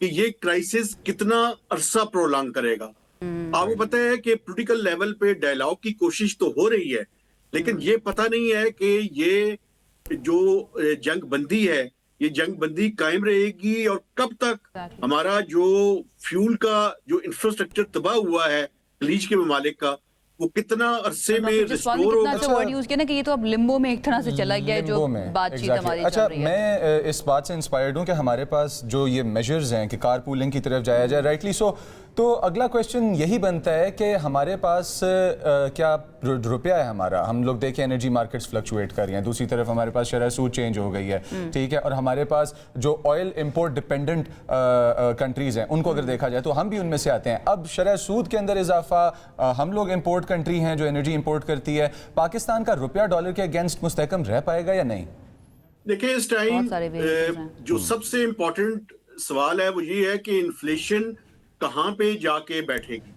कि ये क्राइसिस कितना अरसा प्रोलॉन्ग करेगा। आपको पता है कि पॉलिटिकल लेवल पे डायलॉग की कोशिश तो हो रही है, लेकिन ये पता नहीं है कि ये जो जंग बंदी है, ये जंग बंदी कायम रहेगी और कब तक हमारा जो फ्यूल का जो इंफ्रास्ट्रक्चर तबाह हुआ है खलीज के ममालिक का, वो कितना अरसे में रिस्टोर होगा। अच्छा वर्ड यूज किया ना कि ये तो अब लिम्बो में एक तरह से चला गया है जो बातचीत हमारी चल रही है। मैं इस बात से इंस्पायर्ड हूं कि हमारे पास जो ये मेजर्स हैं कि कार पूलिंग की तरफ जाया जाए, राइटली सो, तो अगला क्वेश्चन यही बनता है कि हमारे पास क्या रुपया है हमारा, हम लोग देखें एनर्जी मार्केट्स फ्लक्चुएट कर रही हैं, दूसरी तरफ हमारे पास शरह सूद चेंज हो गई है, ठीक है, और हमारे पास जो ऑयल इंपोर्ट डिपेंडेंट कंट्रीज हैं उनको अगर देखा जाए तो हम भी उनमें से आते हैं। अब शरह सूद के अंदर इजाफा, हम लोग इंपोर्ट कंट्री हैं जो एनर्जी इंपोर्ट करती है, पाकिस्तान का रुपया डॉलर के अगेंस्ट मुस्तहकम रह पाएगा या नहीं? देखिए, इस टाइम जो सबसे इंपॉर्टेंट सवाल है वो ये है कि इन्फ्लेशन कहां पे जाके बैठेगी।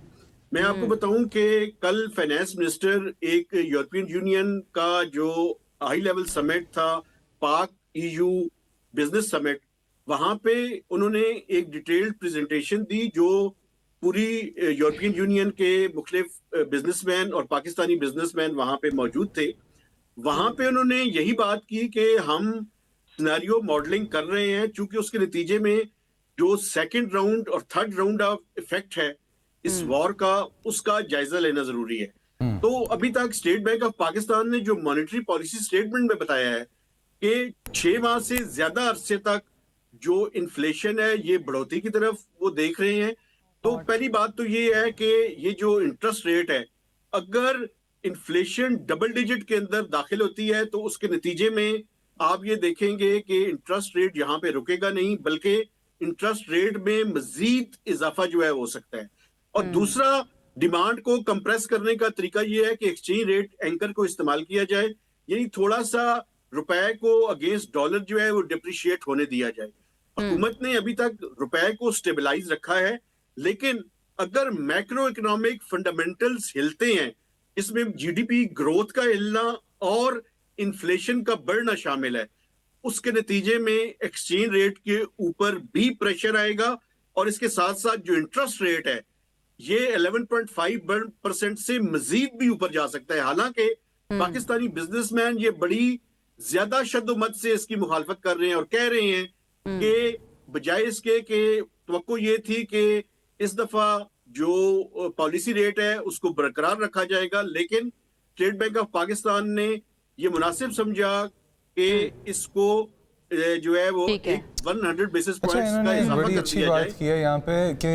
मैं आपको बताऊं कि कल फाइनेंस मिनिस्टर एक यूरोपियन यूनियन का जो हाई लेवल समिट था, पाक EU बिजनेस समिट, वहां पे उन्होंने एक डिटेल्ड प्रेजेंटेशन दी जो पूरी यूरोपियन यूनियन के मुख्तलिफ बिजनेसमैन और पाकिस्तानी बिजनेसमैन वहां पे मौजूद थे। वहां पे उन्होंने यही बात की कि हम सिनेरियो मॉडलिंग कर रहे हैं, चूंकि उसके नतीजे में जो सेकंड राउंड और थर्ड राउंड ऑफ इफेक्ट है इस वॉर का, उसका जायजा लेना जरूरी है। तो अभी तक स्टेट बैंक ऑफ पाकिस्तान ने जो मॉनेटरी पॉलिसी स्टेटमेंट में बताया है कि 6 माह से ज्यादा अरसे तक जो इन्फ्लेशन है ये बढ़ोतरी की तरफ वो देख रहे हैं। तो पहली बात तो ये है कि ये जो इंटरेस्ट रेट है, अगर इन्फ्लेशन डबल डिजिट के अंदर दाखिल होती है तो उसके नतीजे में आप ये देखेंगे कि इंटरेस्ट रेट यहाँ पे रुकेगा नहीं, बल्कि इंटरेस्ट रेट में मजीद इजाफा जो है हो सकता है। और दूसरा, डिमांड को कंप्रेस करने का तरीका ये है कि एक्सचेंज रेट एंकर को इस्तेमाल किया जाए, यानी थोड़ा सा रुपए को अगेंस्ट डॉलर जो है वो डिप्रिशिएट होने दिया जाए। हुकूमत ने अभी तक रुपए को स्टेबलाइज रखा है, लेकिन अगर मैक्रो इकोनॉमिक फंडामेंटल्स हिलते हैं, इसमें जीडीपी ग्रोथ का हिलना और इन्फ्लेशन का बढ़ना शामिल है, उसके नतीजे में एक्सचेंज रेट के ऊपर भी प्रेशर आएगा और इसके साथ साथ जो इंटरेस्ट रेट है ये 11.5% से मजीद भी ऊपर जा सकता है। हालांकि पाकिस्तानी बिजनेसमैन ये बड़ी ज्यादा शद्दोमत से इसकी मुखालफत कर रहे हैं और कह रहे हैं कि बजाय इसके कि तवक्को ये थी कि इस दफा जो पॉलिसी रेट है उसको बरकरार रखा जाएगा, लेकिन स्टेट बैंक ऑफ पाकिस्तान ने ये मुनासिब समझा कि इसको जो है वो 100 बेसिस पॉइंट्स का इन्होंने इजाफा बड़ी कर अच्छी दिया बात जाए। की है यहाँ पे कि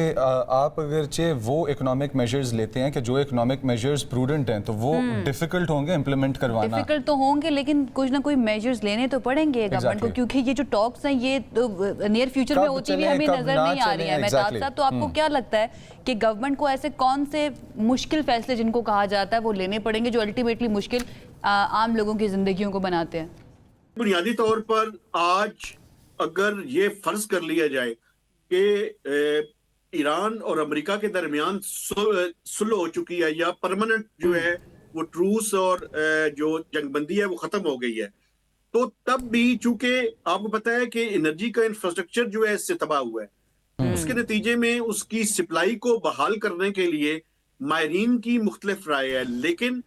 आप अगरचे वो इकोनॉमिक मेजर्स लेते हैं कि जो इकोनॉमिक मेजर्स प्रूडेंट हैं तो वो डिफिकल्ट होंगे इम्प्लीमेंट करवाना। डिफिकल्ट तो होंगे, लेकिन कुछ ना कोई मेजर्स लेने तो पड़ेंगे गवर्नमेंट को, क्योंकि ये जो टॉक्स हैं ये तो नियर फ्यूचर में होती हुई हमें नजर नहीं आ रही है। मेहताब साहब, तो आपको क्या लगता है कि गवर्नमेंट को ऐसे कौन से मुश्किल फैसले जिनको कहा जाता है वो लेने पड़ेंगे जो अल्टीमेटली मुश्किल आम लोगों की जिंदगियों को बनाते हैं? बुनियादी तौर पर आज अगर ये फर्ज कर लिया जाए कि ईरान और अमेरिका के दरमियान सुलह हो चुकी है या परमानेंट जो है वो ट्रूस और जो जंगबंदी है वो खत्म हो गई है, तो तब भी चूंकि आपको पता है कि एनर्जी का इंफ्रास्ट्रक्चर जो है इससे तबाह हुआ है, उसके नतीजे में उसकी सप्लाई को बहाल करने के लिए माहिरीन की मुख्तलिफ राय है, लेकिन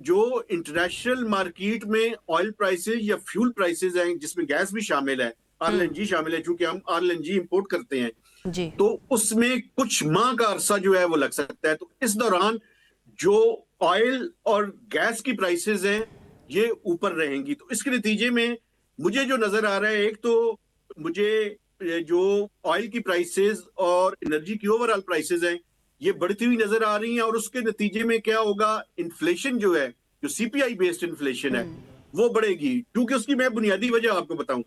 जो इंटरनेशनल मार्केट में ऑयल प्राइसेस या फ्यूल प्राइसेस हैं जिसमें गैस भी शामिल है, आरएलएनजी शामिल है, चूंकि हम आरएलएनजी इंपोर्ट करते हैं जी, तो उसमें कुछ माह का अरसा जो है वो लग सकता है। तो इस दौरान जो ऑयल और गैस की प्राइसेस हैं ये ऊपर रहेंगी। तो इसके नतीजे में मुझे जो नजर आ रहा है, एक तो मुझे जो ऑयल की प्राइसेस और एनर्जी की ओवरऑल प्राइसेस हैं ये बढ़ती हुई नजर आ रही हैं, और उसके नतीजे में क्या होगा, इन्फ्लेशन जो है, जो सीपीआई बेस्ड इन्फ्लेशन है वो बढ़ेगी। क्योंकि उसकी मैं बुनियादी वजह आपको बताऊं,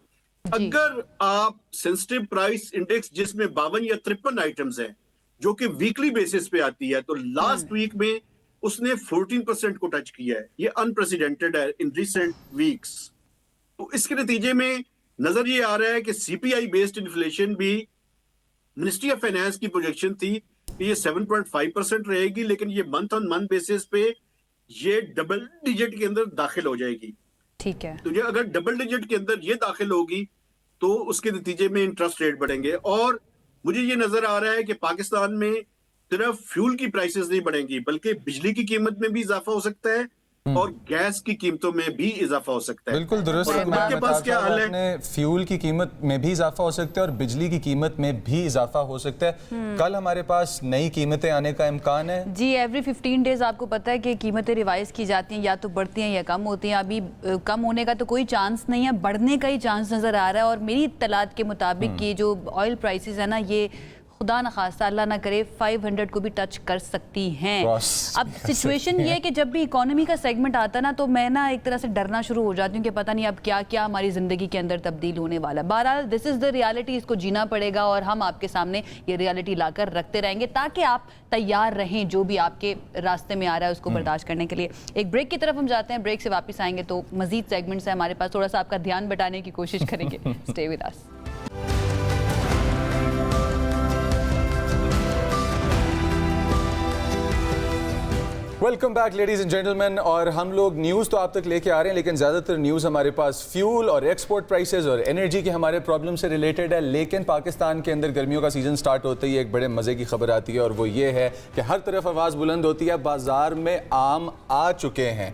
अगर आप सेंसिटिव प्राइस इंडेक्स जिसमें 52 या 53 आइटम्स हैं जो कि वीकली बेसिस पे आती है, तो लास्ट वीक में उसने 14% को टच किया है। ये अनप्रेसिडेंटेड है इन रिसेंट वीक्स। तो इसके नतीजे में नजर ये आ रहा है कि सीपीआई बेस्ड इन्फ्लेशन भी, मिनिस्ट्री ऑफ फाइनेंस की प्रोजेक्शन थी कि ये 7.5% रहेगी, लेकिन ये मंथ ऑन मंथ बेसिस पे ये डबल डिजिट के अंदर दाखिल हो जाएगी। ठीक है, तो ये अगर डबल डिजिट के अंदर ये दाखिल होगी तो उसके नतीजे में इंटरेस्ट रेट बढ़ेंगे। और मुझे ये नजर आ रहा है कि पाकिस्तान में सिर्फ फ्यूल की प्राइसेस नहीं बढ़ेंगी, बल्कि बिजली की कीमत में भी इजाफा हो सकता है और गैस की कीमतों में भी इजाफा हो सकता है। बिल्कुल दुरुस्त और फरमाया के पास क्या हाल है? आपने, फ्यूल की कीमत में भी इजाफा हो सकता है और बिजली की कीमत में भी इजाफा हो सकता है। कल हमारे पास नई कीमतें आने का इम्कान है जी। एवरी 15 डेज आपको पता है कि कीमतें रिवाइज की जाती हैं, या तो बढ़ती हैं या कम होती हैं। अभी कम होने का तो कोई चांस नहीं है, बढ़ने का ही चांस नजर आ रहा है। और मेरी इत्तलात के मुताबिक ये जो ऑयल प्राइसेस है ना, ये खुदा न खास्ता अल्लाह ना करे 500 को भी टच कर सकती हैं। अब सिचुएशन ये है कि जब भी इकोनॉमी का सेगमेंट आता है ना, तो मैं ना एक तरह से डरना शुरू हो जाती हूँ कि पता नहीं अब क्या क्या हमारी ज़िंदगी के अंदर तब्दील होने वाला है। बहरहाल दिस इज़ द रियलिटी, इसको जीना पड़ेगा और हम आपके सामने ये रियलिटी लाकर रखते रहेंगे ताकि आप तैयार रहें जो भी आपके रास्ते में आ रहा है उसको बर्दाश्त करने के लिए। एक ब्रेक की तरफ हम जाते हैं, ब्रेक से वापस आएंगे तो मजीद सेगमेंट्स हैं हमारे पास, थोड़ा सा आपका ध्यान बटाने की कोशिश करेंगे। Stay with us. Welcome back ladies and gentleman. और हम लोग न्यूज़ तो आप तक लेके आ रहे हैं, लेकिन ज़्यादातर न्यूज़ हमारे पास फ्यूल और एक्सपोर्ट प्राइसेस और एनर्जी के हमारे प्रॉब्लम से रिलेटेड है। लेकिन पाकिस्तान के अंदर गर्मियों का सीज़न स्टार्ट होते ही एक बड़े मज़े की खबर आती है, और वो ये है कि हर तरफ आवाज़ बुलंद होती है, बाज़ार में आम आ चुके हैं।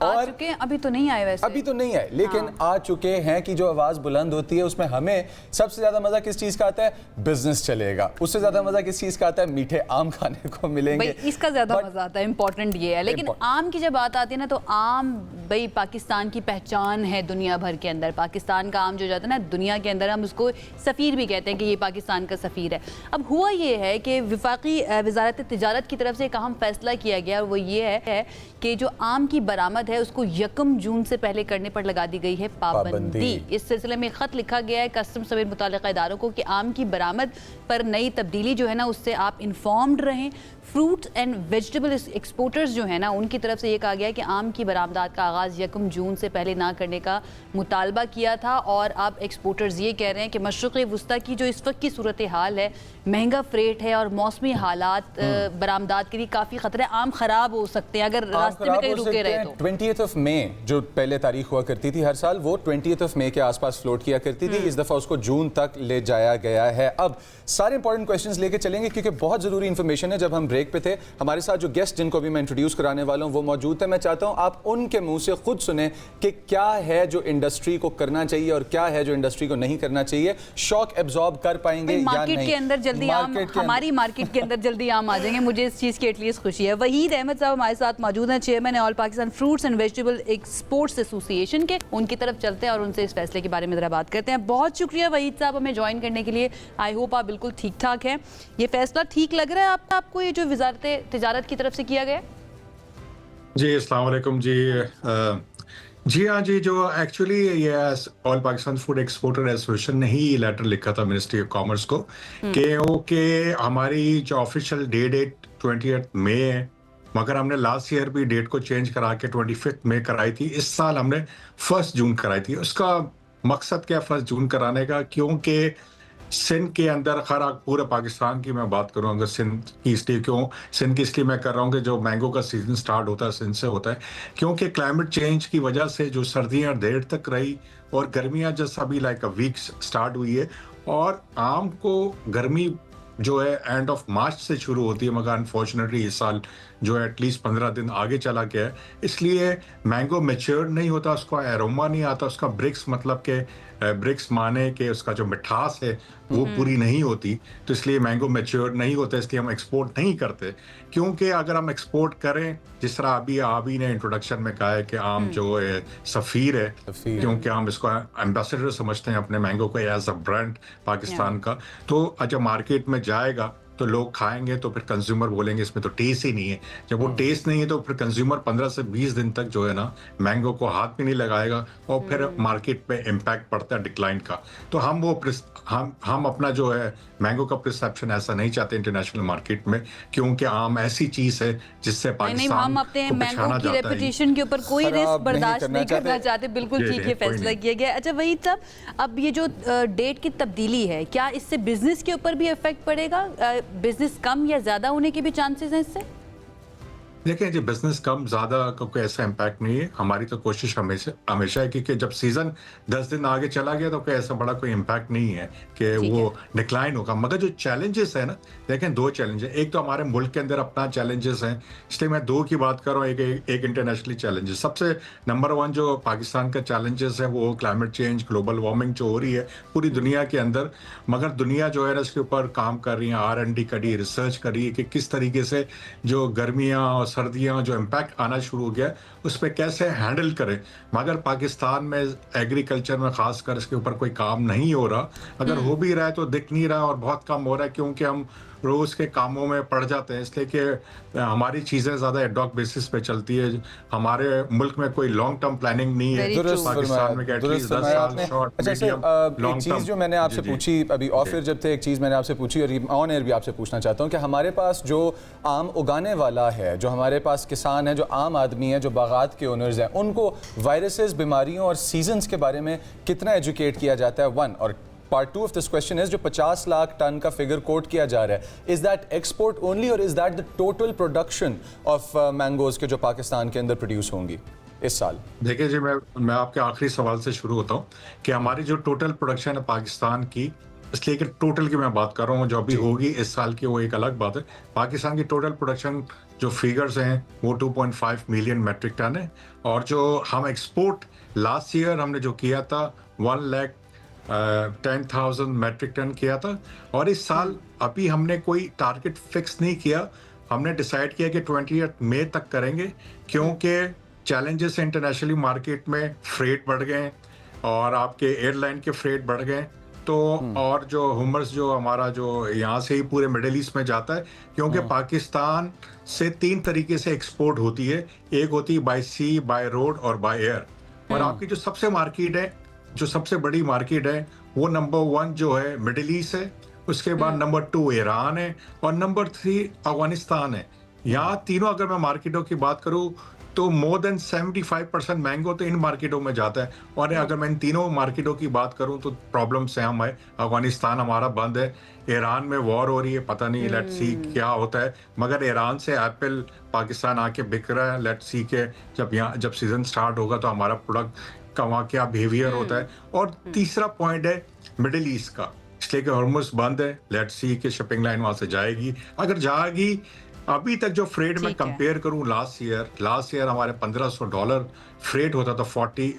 आ चुके हैं, अभी तो नहीं आए वैसे। अभी तो नहीं आए, लेकिन आ चुके हैं कि जो आवाज बुलंद होती है उसमें हमें सबसे ज्यादा मजा किस चीज का आता है? बिजनेस चलेगा। उससे ज्यादा मजा किस चीज का आता है? मीठे आम खाने को मिलेंगे। भाई इसका ज्यादा मजा आता है, इंपॉर्टेंट ये है। लेकिन आम की जब बात आती है ना, तो आम भाई पाकिस्तान की पहचान है दुनिया भर के अंदर। पाकिस्तान का आम जो जाता है ना दुनिया के अंदर, हम उसको सफ़ीर भी कहते हैं कि ये पाकिस्तान का सफ़ीर है। अब हुआ ये है कि वफाकी वजारत तिजारत की तरफ से एक अहम फैसला किया गया, और वो ये है कि जो आम की बरामद है उसको 1 जून से पहले करने पर लगा दी गई है पाबंदी। इस सिलसिले में ख़त लिखा गया है कस्टम समेत मुतल्लिक़ा इदारों को कि आम की बरामद पर नई तब्दीली जो है ना उससे आप इन्फॉर्म्ड रहें। फ्रूट एंड वेजिटेबल एक्सपोर्टर्स जो है ना उनकी तरफ से ये कहा गया है कि आम की बरामदात का आगाज़ 1 जून से पहले ना करने का मुतालबा किया था, और अब एक्सपोर्टर्स ये कह रहे हैं कि मशरिक़ वस्ता की जो इस वक्त की सूरत हाल है, महंगा फ्रेट है और मौसमी हालात बरामदात के लिए काफ़ी ख़तरा है। आम ख़राब हो सकते हैं अगर रास्ते में कहीं रुके रहे तो। 20th मई जो पहले तारीख हुआ करती थी हर साल, वो 20th मई के आसपास फ्लोट किया करती थी। इस दफ़ा उसको जून तक ले जाया गया है। अब सारे इंपॉर्टेंट क्वेश्चंस लेके चलेंगे क्योंकि बहुत ज़रूरी इन्फॉर्मेशन है। जब हम ब्रेक पे थे, हमारे साथ जो गेस्ट जिनको भी मैं इंट्रोड्यूस कराने वाला हूँ वो मौजूद थे। मैं चाहता हूँ आप उनके मुंह से खुद सुने कि क्या है जो इंडस्ट्री को करना चाहिए और क्या है जो इंडस्ट्री को नहीं करना चाहिए। शॉक एब्जॉर्ब कर पाएंगे या नहीं? मार्केट के अंदर जल्दी आम, हमारी मार्केट के अंदर जल्दी आम आ जाएंगे, मुझे इस चीज़ की एटलीस्ट खुशी है। वहीद अहमद साहब हमारे साथ मौजूद हैं, chairman all Pakistan fruits and vegetable exports association के। उनकी तरफ चलते हैं और उनसे इस फैसले के बारे में ज़रा बात करते हैं। बहुत शुक्रिया वहीद साहब हमें ज्वाइन करने के लिए। आई होप आप बिल्कुल ठीक ठाक हैं। ये फैसला ठीक लग रहा है आपको, ये जो वजारत तिजारत की तरफ से किया गया? जी अस्सलाम वालेकुम जी। जी हाँ जी, जो एक्चुअली ये all Pakistan food exporter association ने ही लेटर लिखा था मिनिस्ट्री ऑफ कॉमर्स को कि हमारी जो ऑफिशियल डेट 20th मई है, मगर हमने लास्ट ईयर भी डेट को चेंज करा के 25th मई कराई थी। इस साल हमने 1 जून कराई थी। उसका मकसद क्या 1 जून कराने का? क्योंकि सिंध के अंदर, खैर पूरे पाकिस्तान की मैं बात करूं, अगर सिंध की इसलिए क्यों सिंध की इसलिए मैं कर रहा हूं कि जो मैंगो का सीजन स्टार्ट होता है सिंध से होता है, क्योंकि क्लाइमेट चेंज की वजह से जो सर्दियां देर तक रही और गर्मियां जस्ट अभी लाइक अ वीक स्टार्ट हुई है, और आम को गर्मी जो है एंड ऑफ मार्च से शुरू होती है, मगर अनफॉर्चुनेटली इस साल जो है एटलीस्ट 15 दिन आगे चला गया है। इसलिए मैंगो मैच्योर नहीं होता, उसका एरोमा नहीं आता, उसका ब्रिक्स मतलब के ब्रिक्स माने कि उसका जो मिठास है वो पूरी नहीं होती, तो इसलिए मैंगो मैच्योर नहीं होता, इसलिए हम एक्सपोर्ट नहीं करते। क्योंकि अगर हम एक्सपोर्ट करें, जिस तरह अभी आबी ने इंट्रोडक्शन में कहा है कि आम जो है सफ़ीर है, क्योंकि हम इसको एम्बेसडर समझते हैं अपने मैंगो को एज अ ब्रांड पाकिस्तान का, तो जब मार्केट में जाएगा तो लोग खाएंगे तो फिर कंज्यूमर बोलेंगे इसमें तो टेस्ट ही नहीं है। जब वो टेस्ट नहीं है तो फिर कंज्यूमर 15 से 20 दिन तक जो है ना मैंगो को हाथ भी नहीं लगाएगा, और फिर मार्केट पे इम्पैक्ट पड़ता है डिक्लाइन का। तो हम अपना जो है मैंगो का परसेप्शन ऐसा नहीं चाहते इंटरनेशनल मार्केट में, क्योंकि आम ऐसी चीज है जिससे पाकिस्तान हम अपने मैंगो की रेपुटेशन के ऊपर कोई रिस्क बर्दाश्त नहीं करना चाहते। बिल्कुल ठीक है, फैसला किया गया। अच्छा वही साहब, अब ये जो डेट की तब्दीली है, क्या इससे बिजनेस के ऊपर भी इफेक्ट पड़ेगा? बिजनेस कम या ज्यादा होने के भी चांसेस हैं इससे? देखिए जी, बिजनेस कम ज्यादा का कोई ऐसा इम्पैक्ट नहीं है। हमारी तो कोशिश हमेशा है कि जब सीजन 10 दिन आगे चला गया तो कोई ऐसा बड़ा कोई इम्पैक्ट नहीं है कि वो डिक्लाइन होगा। मगर जो चैलेंजेस है ना, देखें 2 चैलेंज है। एक तो हमारे मुल्क के अंदर अपना चैलेंजेस हैं, इसलिए मैं 2 की बात कर रहा हूँ। एक इंटरनेशनली चैलेंजेस। सबसे नंबर 1 जो पाकिस्तान का चैलेंजेस है वो क्लाइमेट चेंज, ग्लोबल वार्मिंग जो हो रही है पूरी दुनिया के अंदर, मगर दुनिया जो है ना इसके ऊपर काम कर रही है, R&D करी, रिसर्च करी कि किस तरीके से जो गर्मियाँ और सर्दियां जो इम्पैक्ट आना शुरू हो गया उस पर कैसे हैंडल करें। मगर पाकिस्तान में एग्रीकल्चर में खासकर इसके ऊपर कोई काम नहीं हो रहा। अगर हो भी रहा है तो दिख नहीं रहा और बहुत कम हो रहा है, क्योंकि हम रोज के कामों में पड़ जाते हैं, इसलिए कि हमारी चीजें ज्यादा एडॉक बेसिस पे चलती है। हमारे मुल्क में कोई लॉन्ग टर्म प्लानिंग नहीं है। पाकिस्तान में एटलीस्ट 10 साल शॉर्ट मीडियम लॉन्ग चीज जो मैंने आपसे पूछी अभी ऑफ एयर जब थे, एक चीज मैंने आपसे पूछी और ऑन एयर भी आपसे पूछना चाहता हूँ कि हमारे पास जो आम उगाने वाला है, जो हमारे पास किसान है, जो आम आदमी है, जो बागात के ओनर्स हैं, उनको वायरसेस, बीमारियों और सीजन्स के बारे में कितना एजुकेट किया जाता है? 1 और Part 2 of this question is जो 50 लाख टन का फिगर कोट किया जा रहा है, is that export only or is that the total production of mangoes के जो पाकिस्तान के अंदर प्रोड्यूस होंगी इस साल? देखिए जी, मैं आपके आखिरी सवाल से शुरू होता हूँ कि हमारी जो टोटल प्रोडक्शन है पाकिस्तान की, इसलिए कि टोटल की मैं बात कर रहा हूँ, जो अभी होगी इस साल की वो एक अलग बात है। पाकिस्तान की टोटल प्रोडक्शन जो फिगर्स हैं वो 2.5 मिलियन मेट्रिक टन है, और जो हम एक्सपोर्ट लास्ट ईयर हमने जो किया था 1,10,000 मेट्रिक टन किया था, और इस साल अभी हमने कोई टारगेट फिक्स नहीं किया। हमने डिसाइड किया कि 20 मई तक करेंगे, क्योंकि चैलेंजेस इंटरनेशनली मार्केट में फ्रेट बढ़ गए और आपके एयरलाइन के फ्रेट बढ़ गए, तो और जो हुमर्स जो हमारा जो यहाँ से ही पूरे मिडिल ईस्ट में जाता है, क्योंकि पाकिस्तान से 3 तरीके से एक्सपोर्ट होती है, एक होती है बाय सी, बाय रोड और बाय एयर। और आपकी जो सबसे मार्केट है, जो सबसे बड़ी मार्केट है, वो नंबर 1 जो है मिडिल ईस्ट है, उसके बाद नंबर 2 ईरान है, और नंबर 3 अफगानिस्तान है। यहाँ तीनों अगर मैं मार्केटों की बात करूँ तो मोर देन 75% मैंगो तो इन मार्केटों में जाता है। और अगर मैं इन तीनों मार्केटों की बात करूं तो प्रॉब्लम्स हैं हमें। अफगानिस्तान हमारा बंद है, ईरान में वॉर हो रही है, पता नहीं, लेट्स सी क्या होता है। मगर ईरान से एप्पल पाकिस्तान आके बिक रहा है, लेट्स सी के जब सीजन स्टार्ट होगा तो हमारा प्रोडक्ट का वहाँ क्या बिहेवियर होता है। और तीसरा पॉइंट है मिडिल ईस्ट का, इसलिए कि हॉर्मुज़ बंद है, लेट्स सी के शिपिंग लाइन वहाँ से जाएगी, अगर जाएगी। अभी तक जो फ्रेट में कंपेयर करूं लास्ट ईयर हमारे $1,500 फ्रेट होता था 40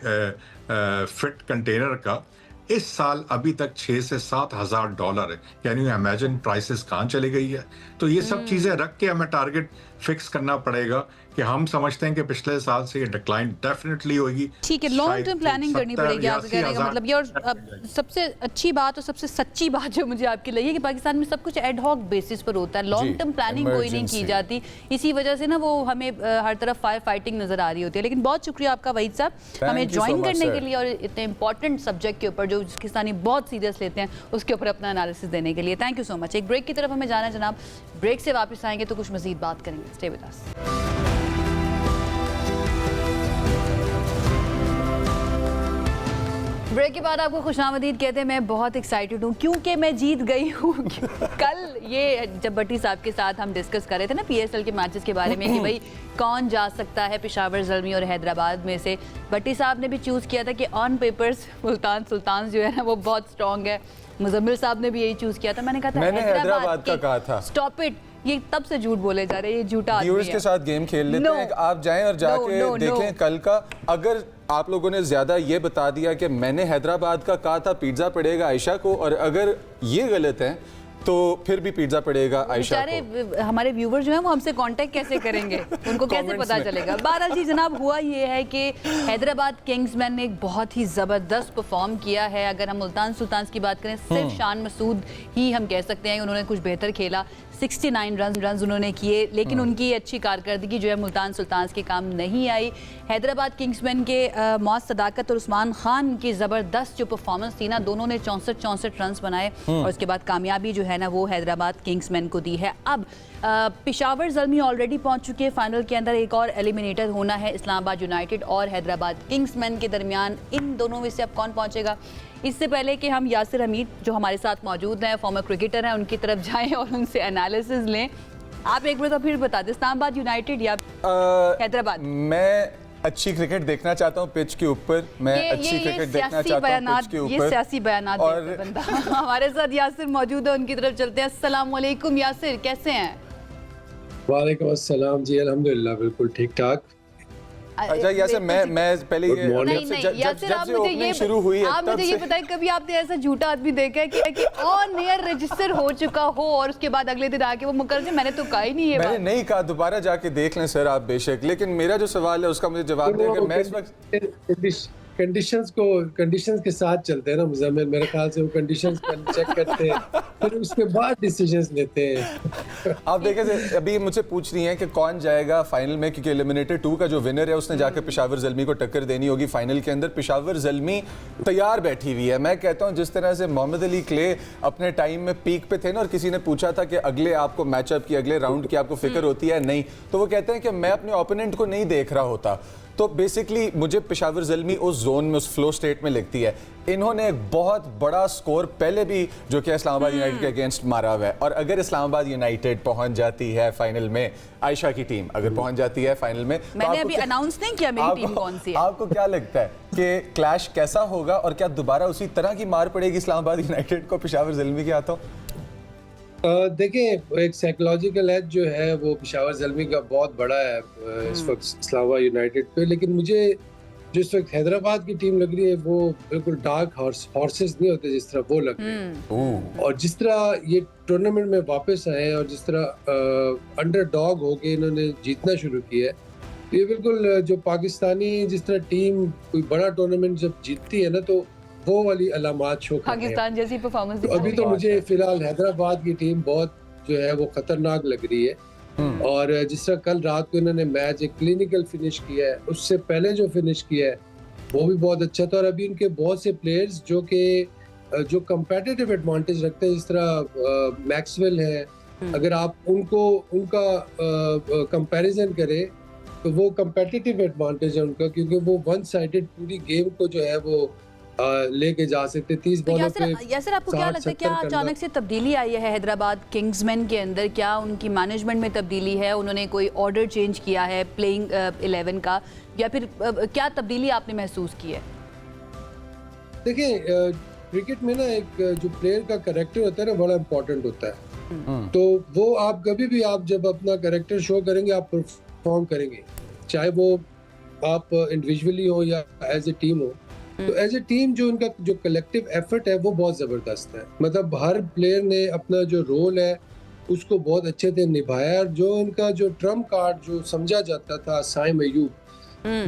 फिट कंटेनर का। इस साल अभी तक $6,000 से $7,000 है। कैन यू इमेजिन प्राइसेस कहाँ चली गई है। तो ये सब चीजें रख के हमें टारगेट फिक्स करना पड़ेगा कि हम समझते हैं कि पिछले साल से ये डिक्लाइन डेफिनेटली होगी। ठीक है, लॉन्ग टर्म प्लानिंग करनी पड़ेगी, आपके कहने का मतलब ये। और सबसे अच्छी बात और सबसे सच्ची बात जो मुझे आपकी लगी है कि पाकिस्तान में सब कुछ एड हॉक बेसिस पर होता है, लॉन्ग टर्म प्लानिंग कोई नहीं की जाती। इसी वजह से ना वो हमें हर तरफ फायर फाइटिंग नजर आ रही होती है। लेकिन बहुत शुक्रिया आपका वहीद साहब हमें ज्वाइन करने के लिए और इतने इंपॉर्टेंट सब्जेक्ट के ऊपर जो पाकिस्तानी बहुत सीरियस लेते हैं उसके ऊपर अपना एनालिसिस देने के लिए। Thank you so much. एक ब्रेक की तरफ हमें जाना है जनाब, ब्रेक से वापस आएंगे तो कुछ मजीद बात करेंगे। Stay with us. ब्रेक के बाद आपको खुशामदीद कहते हैं। मैं बहुत एक्साइटेड हूँ क्योंकि मैं जीत गई हूँ। कल ये जब भट्टी साहब के साथ हम डिस्कस कर रहे थे ना PSL के मैचेस के बारे में कि भाई कौन जा सकता है पेशावर ज़ल्मी और हैदराबाद में से, भट्टी साहब ने भी चूज़ किया था कि ऑन पेपर्स मुल्तान सुल्तान जो है ना वो बहुत स्ट्रॉन्ग है। मुजम्मिल साहब ने भी यही चूज़ किया था। मैंने कहा था हैदराबाद का कहा था। स्टॉप इट, ये तब से झूठ बोले जा रहे हैं, ये झूठा आदमी है। के साथ गेम खेल लेते हैं। आप जाएं और जाके देखें कल का। अगर आप लोगों ने ज्यादा ये बता दिया कि मैंने हैदराबाद का कहा था पिज्जा पड़ेगा आयशा को, और अगर ये गलत है तो फिर भी पिज्जा पड़ेगा आयशा को। हमारे व्यूवर जो हैं वो हमसे कांटेक्ट कैसे करेंगे, उनको कैसे पता चलेगा। बहरहाल जी जनाब, हुआ ये है कि हैदराबाद किंग्समैन ने एक बहुत ही ज़बरदस्त परफॉर्म किया है। अगर हम मुल्तान सुल्तान की बात करें, सिर्फ शान मसूद ही हम कह सकते हैं उन्होंने कुछ बेहतर खेला। 69 रन उन्होंने किए, लेकिन उनकी अच्छी कारकर्दगी जो है मुल्तान सुल्तान के काम नहीं आई। हैदराबाद किंग्समैन के मौज सदाकत और उस्मान खान की ज़बरदस्त जो परफॉर्मेंस थी ना, दोनों ने 64 रन बनाए और उसके बाद कामयाबी जो है ना वो हैदराबाद किंग्समैन को दी है। अब पेशावर ज़ल्मी ऑलरेडी पहुंच चुके हैं फाइनल के अंदर। एक और एलिमिनेटर होना है इस्लामाबाद यूनाइटेड और हैदराबाद किंग्समैन के दरमियान। इन दोनों में से अब कौन पहुंचेगा, इससे पहले कि हम यासिर हमीद जो हमारे साथ मौजूद हैं, फॉर्मर क्रिकेटर हैं, उनकी तरफ जाएं और उनसे एनालिसिस लें, आप एक बार तो फिर बता दें इस्लामाबाद यूनाइटेड या हैदराबाद। मैं अच्छी क्रिकेट देखना चाहता हूँ पिच के ऊपर। मैं अच्छी क्रिकेट देखना चाहता हूँ पिच के ऊपर। ये सियासी बयानात देता बंदा। हमारे साथ यासिर मौजूद है, उनकी तरफ चलते हैं। अस्सलाम वालेकुम यासिर, कैसे हैं? वालेकुम अस्सलाम जी, अल्हम्दुलिल्लाह बिल्कुल ठीक ठाक। अच्छा यासिर, मैं पहले ये नहीं, शुरू हुई है आप मुझे ये बताएं, कभी आपने ऐसा झूठा आदमी देखा है कि ऑन एयर रजिस्टर हो चुका हो और उसके बाद अगले दिन आके वो मुकर जाए? मैंने तो कहा ही नहीं है। मैंने नहीं कहा, दोबारा जाके देख लें सर आप बेशक, लेकिन मेरा जो सवाल है उसका मुझे जवाब दें। अगर मैं इस वक्त कंडीशंस के साथ चलते हैं ना मुजम्मिल, मेरे ख्याल से वो कंडीशंस चेक करते हैं फिर उसके बाद डिसीजंस लेते हैं। आप देखें अभी मुझसे पूछ रही हैं कि कौन जाएगा फाइनल में, क्योंकि एलिमिनेटर 2 का जो विनर है उसने जाकर पेशावर ज़ल्मी को टक्कर देनी होगी फाइनल के अंदर। पेशावर ज़ल्मी तैयार बैठी हुई है। मैं कहता हूँ जिस तरह से मोहम्मद अली क्ले अपने टाइम में पीक पे थे ना, और किसी ने पूछा था कि अगले आपको मैचअप की, अगले राउंड की आपको फिक्र होती है नहीं, तो वो कहते हैं कि मैं अपने ओपोनेंट को नहीं देख रहा होता। तो बेसिकली मुझे पेशावर ज़ल्मी उस जोन में, उस फ्लो स्टेट में लगती है। इन्होंने एक बहुत बड़ा स्कोर पहले भी जो कि इस्लामाबाद यूनाइटेड के अगेंस्ट मारा हुआ है, और अगर इस्लामाबाद यूनाइटेड पहुंच जाती है फाइनल में, आयशा की टीम अगर पहुंच जाती है फाइनल में, मैंने अभी अनाउंस नहीं किया मेरी टीम कौन सी है। आपको क्या लगता है कि क्लैश कैसा होगा और क्या दोबारा उसी तरह की मार पड़ेगी इस्लामाबाद यूनाइटेड को पेशावर ज़ल्मी के हाथों? देखिए एक साइकोलॉजिकल एज जो है वो पेशावर ज़ल्मी का बहुत बड़ा है इस वक्त इस्लामाबाद यूनाइटेड पे, लेकिन मुझे जो इस वक्त हैदराबाद की टीम लग रही है वो बिल्कुल डार्क हॉर्सेस नहीं होते जिस तरह वो लग रहे हैं। और जिस तरह ये टूर्नामेंट में वापस आए और जिस तरह अंडरडॉग होके इन्होंने जीतना शुरू किया है, तो ये बिल्कुल जो पाकिस्तानी जिस तरह टीम कोई बड़ा टूर्नामेंट जब जीतती है ना, तो वो वाली अलामात शो करते हैं। पाकिस्तान जैसी परफॉर्मेंस तो अभी तो मुझे फिलहाल हैदराबाद की टीम बहुत जो है वो खतरनाक लग रही है। और जिस तरह कल रात को इन्होंने मैच एक क्लिनिकल फिनिश किया है, उससे पहले जो फिनिश किया है वो भी बहुत अच्छा था। और अभी उनके बहुत से प्लेयर्स जो कंपेटिटिव एडवांटेज रखते हैं, जिस तरह मैक्सवेल है, अगर आप उनका कंपैरिजन करें तो वो कंपेटिटिव एडवांटेज है उनका, क्योंकि वो वन साइडेड पूरी गेम को जो है वो लेके जा सकते 30 तो बॉलों पे। यासिर आपको क्या लगता है, क्या अचानक से तब्दीली आई है हैदराबाद किंग्समैन के अंदर? क्या उनकी मैनेजमेंट में तब्दीली है? उन्होंने कोई ऑर्डर चेंज किया है प्लेइंग 11 का, या फिर क्या तब्दीली आपने महसूस की है? देखिए क्रिकेट में ना एक जो प्लेयर का कैरेक्टर होता है ना, बड़ा इम्पोर्टेंट होता है। तो वो आप कभी भी आप जब अपना कैरेक्टर शो करेंगे, आप परफॉर्म करेंगे, चाहे वो आप इंडिविजुअली हो या एज ए टीम हो। तो एज ए टीम जो उनका जो कलेक्टिव एफर्ट है वो बहुत ज़बरदस्त है। मतलब हर प्लेयर ने अपना जो रोल है उसको बहुत अच्छे से निभाया। और जो उनका जो ट्रम्प कार्ड जो समझा जाता था साइम अयूब,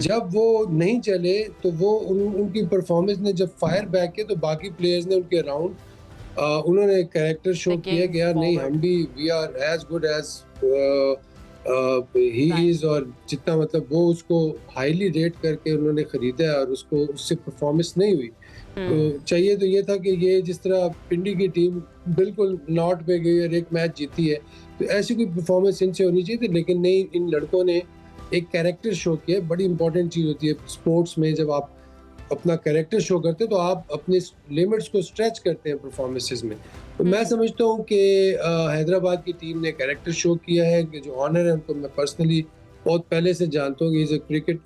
जब वो नहीं चले तो वो उनकी परफॉर्मेंस ने जब फायर बैक किया तो बाकी प्लेयर्स ने उनके अराउंड उन्होंने कैरेक्टर शो किया कि यार नहीं, हम भी we are as good as he is. और जितना मतलब वो उसको हाईली रेट करके उन्होंने खरीदा और उसको उससे परफॉर्मेंस नहीं हुई। तो चाहिए तो ये था कि ये जिस तरह पिंडी की टीम बिल्कुल नॉट पे गई और एक मैच जीती है, तो ऐसी कोई परफॉर्मेंस इनसे होनी चाहिए थी, लेकिन नहीं, इन लड़कों ने एक कैरेक्टर शो किया। बड़ी इंपॉर्टेंट चीज़ होती है स्पोर्ट्स में, जब आप अपना कैरेक्टर शो करते हैं तो आप अपने लिमिट्स को स्ट्रेच करते हैं परफॉर्मेंसेस में। तो मैं समझता हूँ कि हैदराबाद की टीम ने कैरेक्टर शो किया है कि जो ऑनर है उनको मैं पर्सनली बहुत पहले से जानता हूँ कि इज अ क्रिकेट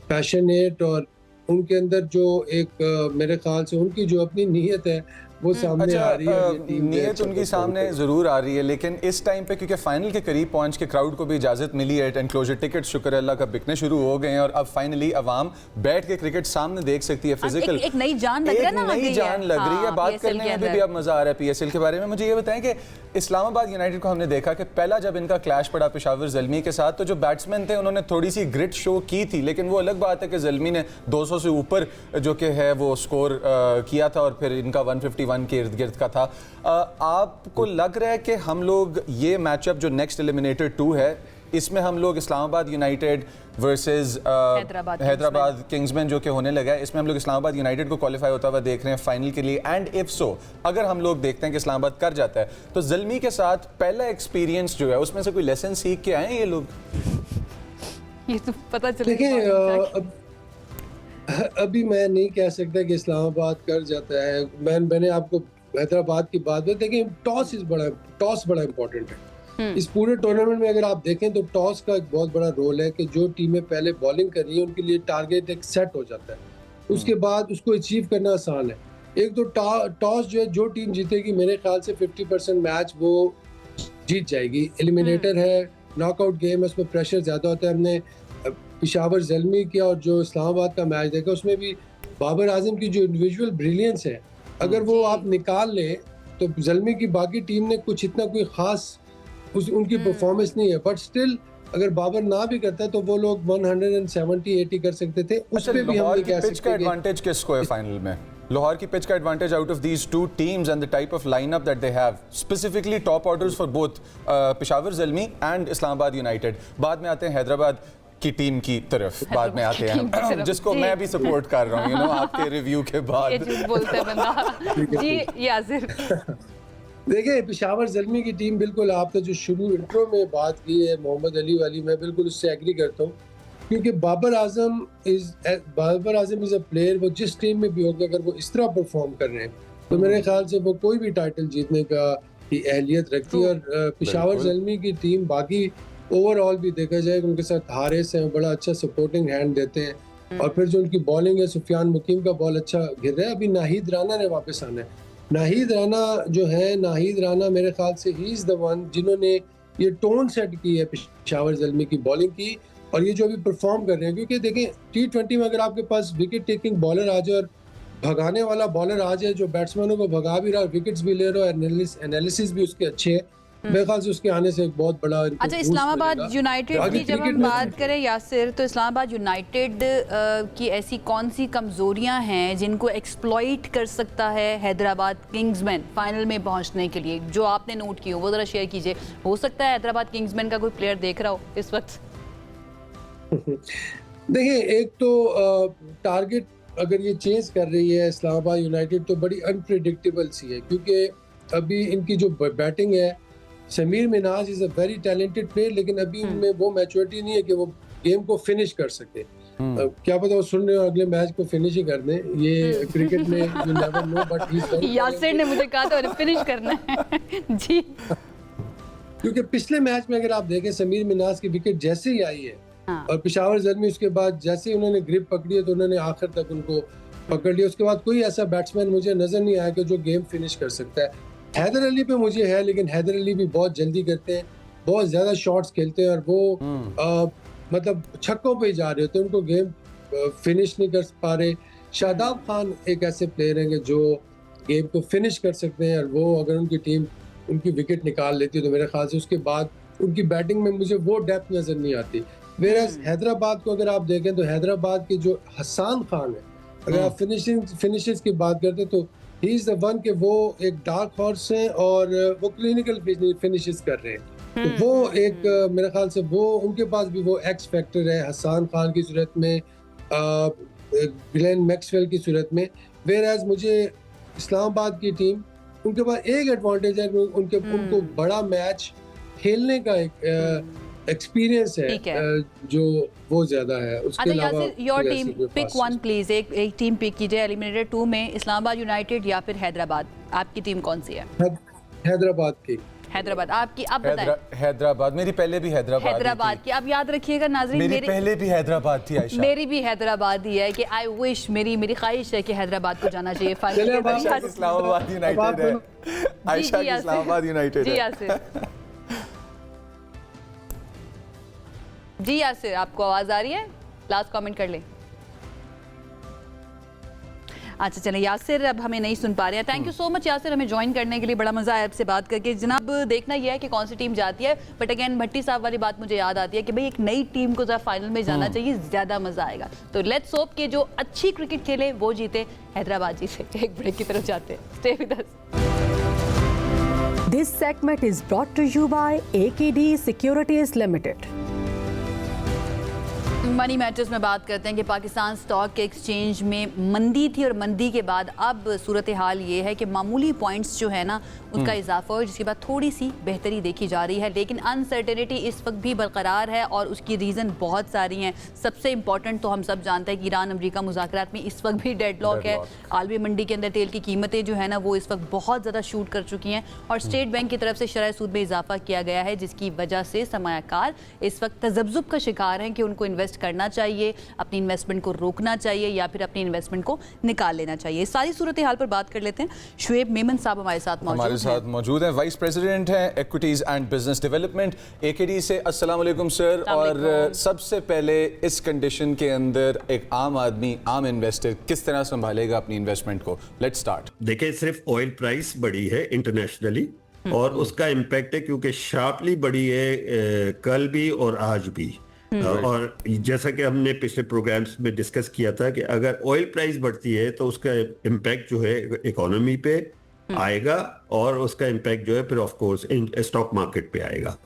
पैशनेट। और उनके अंदर जो एक मेरे ख्याल से उनकी जो अपनी नीयत है वो सामने आ रही है। नीयत उनकी सामने ज़रूर आ रही है, लेकिन इस टाइम पे क्योंकि फाइनल के करीब पहुंच के क्राउड को भी इजाज़त मिली है, एनक्लोजर टिकट शुक्र अल्लाह का बिकने शुरू हो गए हैं और अब फाइनली अवाम बैठ के क्रिकेट सामने देख सकती है। फिजिकल एक नई जान लग रहा है ना, नई जान लग रही है। बात करने में भी अब मज़ा आ रहा है पीएसएल के बारे में। मुझे ये बताएं कि इस्लामाबाद यूनाइटेड को हमने देखा कि पहला जब इनका क्लैश पड़ा पेशावर ज़ल्मी के साथ, तो जो बैट्समैन थे उन्होंने थोड़ी सी ग्रिट शो की थी, लेकिन वो अलग बात है कि ज़ल्मी ने 200 से ऊपर जो कि है वो स्कोर किया था और फिर इनका 151 के इर्द गिर्द का था। आपको लग रहा है कि हम लोग ये मैचअप जो नेक्स्ट एलिमिनेटर 2 है, इसमें हम लोग Islamabad United versus Hyderabad Kingsman जो कि होने लगा है, इसमें हम लोग इस्लामाबाद यूनाइटेड को क्वालिफाई होता हुआ देख रहे हैं फाइनल के लिए? एंड इफ सो, अगर हम लोग देखते हैं कि इस्लामाबाद कर जाता है, तो ज़ल्मी के साथ पहला एक्सपीरियंस जो है उसमें से कोई लेसन सीख के आए हैं ये लोग? ये तो पता चले। देखिए अभी मैं नहीं कह सकता कि इस्लामाबाद कर जाता है। मैंने आपको हैदराबाद की बात बताई। देखिए टॉस बड़ा इंपॉर्टेंट है इस पूरे टूर्नामेंट में। अगर आप देखें तो टॉस का एक बहुत बड़ा रोल है कि जो टीमें पहले बॉलिंग कर रही है उनके लिए टारगेट एक सेट हो जाता है, उसके बाद उसको अचीव करना आसान है। एक तो टॉस जो है, जो टीम जीतेगी मेरे ख्याल से 50% मैच वो जीत जाएगी। एलिमिनेटर है, नॉकआउट गेम है, उसमें प्रेशर ज़्यादा होता है। हमने पेशावर ज़ल्मी किया और जो इस्लामाबाद का मैच देखा, उसमें भी बाबर आजम की जो इंडिविजुअल ब्रिलियंस है, अगर वो आप निकाल लें तो ज़ल्मी की बाकी टीम ने कुछ इतना कोई ख़ास उनकी परफॉर्मेंस नहीं है। बट स्टिल अगर बाबर ना भी करता तो वो लोग 170-80 कर सकते थे। उस पे भी हम नहीं कह सकते का एडवांटेज किसको है फाइनल में? लाहौर की पिच का advantage out of these two teams and the type of lineup that they have, specifically top orders for both Peshawar Zalmi and Islamabad United. बाद में आते हैं हैदराबाद की टीम की तरफ, बाद में आते हैं जिसको मैं भी सपोर्ट कर रहा हूँ, यू नो, आपके रिव्यू के बाद। बोलते हैं बंदा। जी यासिर, देखिए पेशावर ज़ल्मी की टीम, बिल्कुल आपने जो शुरू इंट्रो में बात की है मोहम्मद अली वाली, मैं बिल्कुल उससे एग्री करता हूँ। क्योंकि Babar Azam is a player, वो जिस टीम में भी होगा अगर वो इस तरह परफॉर्म कर रहे हैं तो मेरे ख्याल से वो कोई भी टाइटल जीतने का की अहलियत रखती है। और पेशावर ज़ल्मी की टीम बाकी ओवरऑल भी देखा जाए उनके साथ हारिस हैं, बड़ा अच्छा सपोर्टिंग हैंड देते हैं। और फिर जो उनकी बॉलिंग है, सुफियान मुकीम का बॉल अच्छा गिर रहा है। अभी नाहिद राना ने वापस आना है। नाहिद राना मेरे ख्याल से ही इज द वन जिन्होंने ये टोन सेट की है पेशावर ज़ल्मी की बॉलिंग की, और ये जो अभी परफॉर्म कर रहे हैं, क्योंकि देखें T20 में अगर आपके पास विकेट टेकिंग बॉलर आ जाए और भगाने वाला बॉलर आ जाए जो बैट्समैनों को भगा भी रहा है, विकेट्स भी ले रहा है, एनालिसिस भी उसके अच्छे है, मेरे ख्याल से उसके आने से एक बहुत बड़ा इनको अच्छा, boost इस्लामाबाद मिलेगा। यूनाइटेड आगे की जब क्रिकेट हम में बात करें यासिर, तो इस्लामाबाद यूनाइटेड की ऐसी कौन सी कमजोरियां हैं जिनको एक्सप्लॉइट कर सकता है हैदराबाद किंग्समैन फाइनल में पहुंचने के लिए, जो आपने नोट की हो वो ज़रा शेयर कीजिए। हो सकता है हैदराबाद किंग्समैन का कोई प्लेयर देख रहा हो इस वक्त? देखिए, एक तो टारगेट अगर ये चेंज कर रही है इस्लामाबाद यूनाइटेड तो बड़ी अनप्रिडिक्टेबल सी है, क्योंकि अभी इनकी जो बैटिंग है, Sameer Minaj is a very talented player, लेकिन अभी उनमें वो मैच्योरिटी नहीं है कि वो गेम को फिनिश कर सके। क्या पता वो सुन रहे हो अगले मैच को फिनिश ही कर दें, ये क्रिकेट में you never know, but Yasir ने मुझे कहा था फिनिश करना है जी। क्योंकि पिछले मैच में अगर आप देखें समीर मिनाज की विकेट जैसे ही आई है हाँ। और पेशावर ज़ल्मी उसके बाद जैसे ही उन्होंने ग्रिप पकड़ी है तो उन्होंने आखिर तक उनको पकड़ लिया। उसके बाद कोई ऐसा बैट्समैन मुझे नजर नहीं आया कि जो गेम फिनिश कर सकता है। हैदर अली पे मुझे है, लेकिन हैदर अली भी बहुत जल्दी करते हैं, बहुत ज्यादा शॉट्स खेलते हैं, और वो मतलब छक्कों पे ही जा रहे होते हैं, उनको गेम फिनिश नहीं कर पा रहे। शादाब खान एक ऐसे प्लेयर हैं कि जो गेम को फिनिश कर सकते हैं, और वो अगर उनकी टीम उनकी विकेट निकाल लेती है तो मेरे ख्याल से उसके बाद उनकी बैटिंग में मुझे वो डेप्थ नजर नहीं आती। वेराज हैदराबाद को अगर आप देखें तो हैदराबाद के जो हसन खान है, अगर आप फिनिशेस की बात करते हैं तो ही इज द वन के वो एक डार्क हॉर्स हैं और वो क्लिनिकल फिनिशेस कर रहे हैं। तो वो एक मेरे ख्याल से वो उनके पास भी वो एक्स फैक्टर है हसन खान की सूरत में, ग्लेन मैक्सवेल की सूरत में। वेराज मुझे इस्लामाबाद की टीम उनके पास एक एडवांटेज है, उनको बड़ा मैच खेलने का एक एक्सपीरियंस है जो वो ज्यादा है। उसके अलावा your team pick one please, एक टीम पिक कीजिए एलिमिनेटर 2 में, इस्लामाबाद यूनाइटेड या फिर हैदराबाद। आपकी टीम कौन सी है? हैदराबाद की। हैदराबाद आपकी, आप बताएं। हैदराबाद, मेरी पहले भी हैदराबाद की। आप याद रखिएगा नाज़रीन, मेरी पहले भी हैदराबाद थी आयशा। मेरी भी हैदराबाद ही है कि आई विश, मेरी ख्वाहिश है कि हैदराबाद को जाना चाहिए फाइनल। इस्लामाबाद यूनाइटेड है, आयशा की इस्लामाबाद यूनाइटेड है। जी यासिर, आपको आवाज आ रही है? लास्ट कमेंट कर ले। अच्छा चलें यासिर, अब हमें नहीं सुन पा रहे हैं। Thank you so much Yasir, हमें ज्वाइन करने के लिए, बड़ा मजा आया आपसे बात करके। जनाब देखना यह है कि कौन सी टीम जाती है, बट अगेन भट्टी साहब वाली बात मुझे याद आती है कि भाई एक नई टीम को जब फाइनल में जाना चाहिए, ज्यादा मजा आएगा। तो लेट्स होप कि जो अच्छी क्रिकेट खेले वो जीते, हैदराबाद जीते। एक ब्रेक की तरफ जाते हैं, stay with us. This segment is brought to you by AKD Securities Limited. Money matters में बात करते हैं कि पाकिस्तान स्टॉक एक्सचेंज में मंदी थी, और मंदी के बाद अब सूरत हाल ये है कि मामूली पॉइंट्स जो है ना उसका इजाफा हो, जिसके बाद थोड़ी सी बेहतरी देखी जा रही है, लेकिन अनसर्टेनिटी इस वक्त भी बरकरार है और उसकी रीज़न बहुत सारी हैं। सबसे इंपॉर्टेंट तो हम सब जानते हैं कि ईरान अमेरिका मुज़ाकरात में इस वक्त भी डेडलॉक है। आलमी मंडी के अंदर तेल की कीमतें जो है ना वो इस वक्त बहुत ज़्यादा शूट कर चुकी हैं, और स्टेट बैंक की तरफ से शरह सूद में इजाफा किया गया है, जिसकी वजह से सरमायाकार इस वक्त तज़ब्ज़ुब का शिकार हैं कि उनको इन्वेस्ट करना चाहिए, अपनी इन्वेस्टमेंट को रोकना चाहिए, या फिर अपनी इन्वेस्टमेंट को निकाल लेना चाहिए। इस सारी सूरत हाल पर बात कर लेते हैं। शुएब मेमन साहब हमारे साथ मौजूद हैं, वाइस प्रेसिडेंट हैं इक्विटीज एंड बिजनेस डेवलपमेंट एकेडी से। अस्सलाम वालेकुम सर। और सबसे पहले इस कंडीशन के अंदर एक आम आदमी, आम इन्वेस्टर किस तरह संभालेगा अपनी इन्वेस्टमेंट को? Let's start. देखिए, सिर्फ ऑयल प्राइस बढ़ी है इंटरनेशनली और उसका इम्पैक्ट है क्योंकि शार्पली बढ़ी है कल भी और आज भी। और जैसा कि हमने पिछले प्रोग्राम्स में डिस्कस किया था कि अगर ऑयल प्राइस बढ़ती है तो उसका इम्पैक्ट जो है इकोनॉमी पे आएगा, और उसका इम्पैक्ट जो है फिर ऑफ कोर्स स्टॉक मार्केट पे आएगा।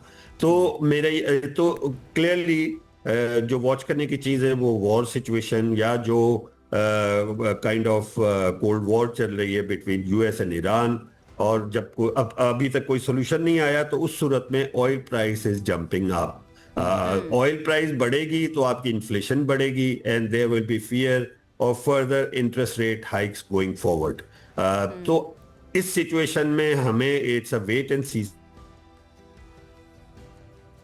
तो मेरा तो क्लियरली जो वॉच करने की चीज़ है वो वॉर सिचुएशन, या जो काइंड ऑफ कोल्ड वॉर चल रही है बिटवीन यूएस एंड ईरान, और जब अभी तक कोई सोल्यूशन नहीं आया तो उस सूरत में oil price is jumping up. Oil price बढ़ेगी तो आपकी इन्फ्लेशन बढ़ेगी, and there will be fear of further interest rate hikes going forward. तो इस सिचुएशन में हमें it's a wait and see.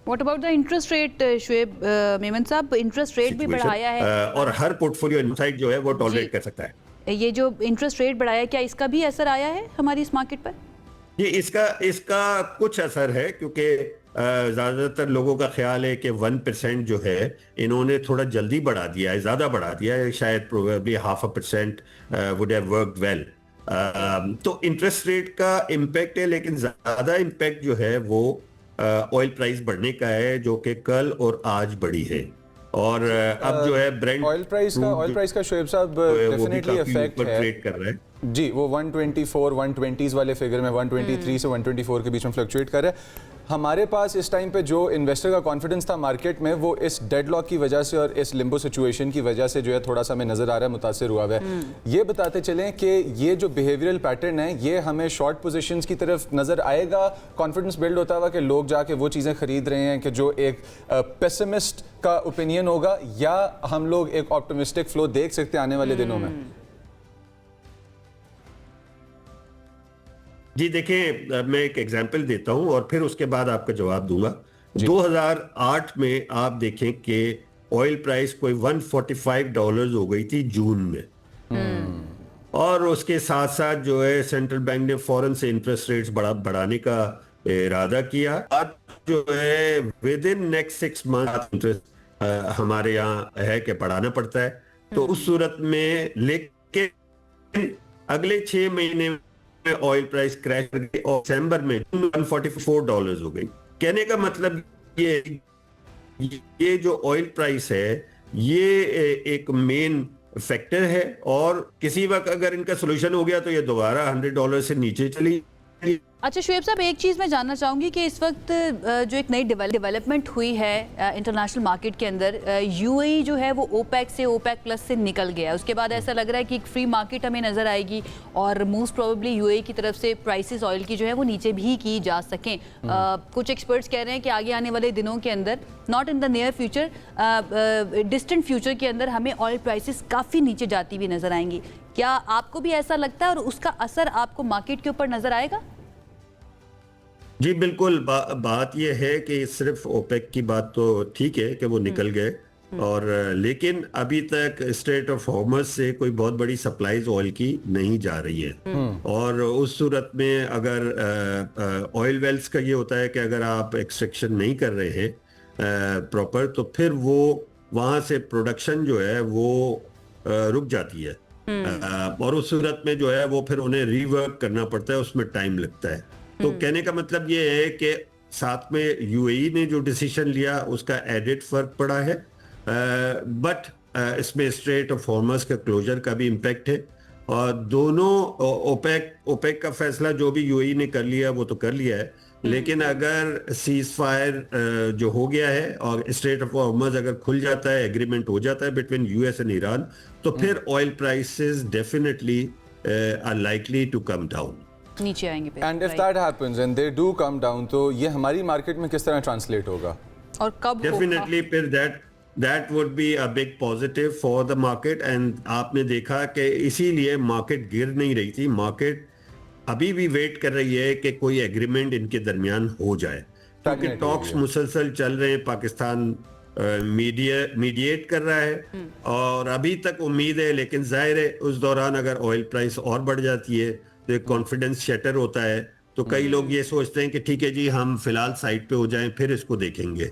What about the interest rate, Shoaib Memon साहब? Interest rate भी बढ़ाया है और हर पोर्टफोलियो इनसाइड जो है वो टॉलरेट कर सकता है। ये जो इंटरेस्ट रेट बढ़ाया, क्या इसका भी असर आया है हमारी इस मार्केट पर? ये इसका कुछ असर है, क्योंकि ज्यादातर लोगों का ख्याल है कि 1% जो है इन्होंने थोड़ा जल्दी बढ़ा दिया है, ज्यादा बढ़ा दिया है, शायद probably 0.5% would have worked well. तो इंटरेस्ट रेट का इम्पैक्ट है, लेकिन ज्यादा इम्पैक्ट जो है वो ऑयल प्राइस बढ़ने का है, जो कि कल और आज बढ़ी है। और अब जो है ब्रेंट ऑयल प्राइस का शोएब साहब डेफिनेटली इफेक्ट है, ट्रेड कर रहा है जी। वो 124 120s वाले फिगर में 123 से 124 के बीच में फ्लक्चुएट कर रहा है। हमारे पास इस टाइम पे जो इन्वेस्टर का कॉन्फिडेंस था मार्केट में, वो इस डेडलॉक की वजह से और इस लिम्बो सिचुएशन की वजह से जो है थोड़ा सा हमें नजर आ रहा है मुतासिर हुआ है। ये बताते चलें कि ये जो बिहेवियरल पैटर्न है ये हमें शॉर्ट पोजीशंस की तरफ नजर आएगा, कॉन्फिडेंस बिल्ड होता हुआ कि लोग जाके वो चीज़ें खरीद रहे हैं कि जो एक पेसिमिस्ट का ओपिनियन होगा, या हम लोग एक ऑप्टिमिस्टिक फ्लो देख सकते हैं आने वाले दिनों में? जी देखिए, मैं एक एग्जांपल देता हूं और फिर उसके बाद आपका जवाब दूंगा। 2008 में आप देखें कि ऑयल प्राइस कोई $145 हो गई थी जून में, और उसके साथ साथ जो है सेंट्रल बैंक ने फौरन से इंटरेस्ट रेट्स बढ़ाने का इरादा किया। आज जो है with in next 6 month interest हमारे यहाँ है कि बढ़ाना पड़ता है। तो उस सूरत में, लेकिन अगले 6 महीने में ऑयल प्राइस क्रैश कर गई और दिसंबर में $144 हो गई। कहने का मतलब ये जो ऑयल प्राइस है ये एक मेन फैक्टर है, और किसी वक्त अगर इनका सोल्यूशन हो गया तो ये दोबारा $100 से नीचे चली। अच्छा शुएब साहब, एक चीज़ मैं जानना चाहूँगी कि इस वक्त जो एक नई डेवलपमेंट हुई है इंटरनेशनल मार्केट के अंदर, यूएई जो है वो ओपेक प्लस से निकल गया है। उसके बाद ऐसा लग रहा है कि एक फ्री मार्केट हमें नज़र आएगी और मोस्ट प्रोबेबली यूएई की तरफ से प्राइसेस ऑयल की जो है वो नीचे भी की जा सकें। कुछ एक्सपर्ट्स कह रहे हैं कि आगे आने वाले दिनों के अंदर, not in the near future, distant future के अंदर हमें ऑयल प्राइसेस काफ़ी नीचे जाती हुई नज़र आएंगी। क्या आपको भी ऐसा लगता है और उसका असर आपको मार्केट के ऊपर नज़र आएगा? जी बिल्कुल, बात यह है कि सिर्फ ओपेक की बात तो ठीक है कि वो निकल गए, और लेकिन अभी तक स्ट्रेट ऑफ हॉर्मज से कोई बहुत बड़ी सप्लाईज ऑयल की नहीं जा रही है। और उस सूरत में अगर ऑयल वेल्स का ये होता है कि अगर आप एक्सट्रैक्शन नहीं कर रहे हैं प्रॉपर, तो फिर वो वहां से प्रोडक्शन जो है वो रुक जाती है, और उस सूरत में जो है वो फिर उन्हें रीवर्क करना पड़ता है, उसमें टाइम लगता है। तो कहने का मतलब ये है कि साथ में यूएई ने जो डिसीजन लिया उसका एडिड फर्क पड़ा है, बट इसमें स्ट्रेट ऑफ हॉर्मज का क्लोजर का भी इम्पैक्ट है, और दोनों ओपेक का फैसला जो भी यूएई ने कर लिया वो तो कर लिया है, लेकिन अगर सीज फायर जो हो गया है और स्ट्रेट ऑफ हॉर्मज अगर खुल जाता है, एग्रीमेंट हो जाता है बिटवीन यूएस एंड ईरान, तो फिर oil prices definitely are likely to come down, नीचे आएंगे। And if that happens and they do come down, तो ये हमारी मार्केट में किस तरह ट्रांसलेट होगा और कब? डेफिनेटली फिर that would be a big positive for the market. And आपने देखा कि इसीलिए मार्केट गिर नहीं रही थी, मार्केट अभी भी वेट कर रही है कि कोई एग्रीमेंट इनके दरमियान हो जाए, क्योंकि टॉक्स मुसलसल चल रहे हैं, पाकिस्तान मीडिएट कर रहा है और अभी तक उम्मीद है, लेकिन जाहिर है उस दौरान अगर ऑयल प्राइस और बढ़ जाती है तो कॉन्फिडेंस शटर होता है, तो कई लोग ये सोचते हैं कि ठीक है जी हम फिलहाल साइड पे हो जाएं फिर इसको देखेंगे।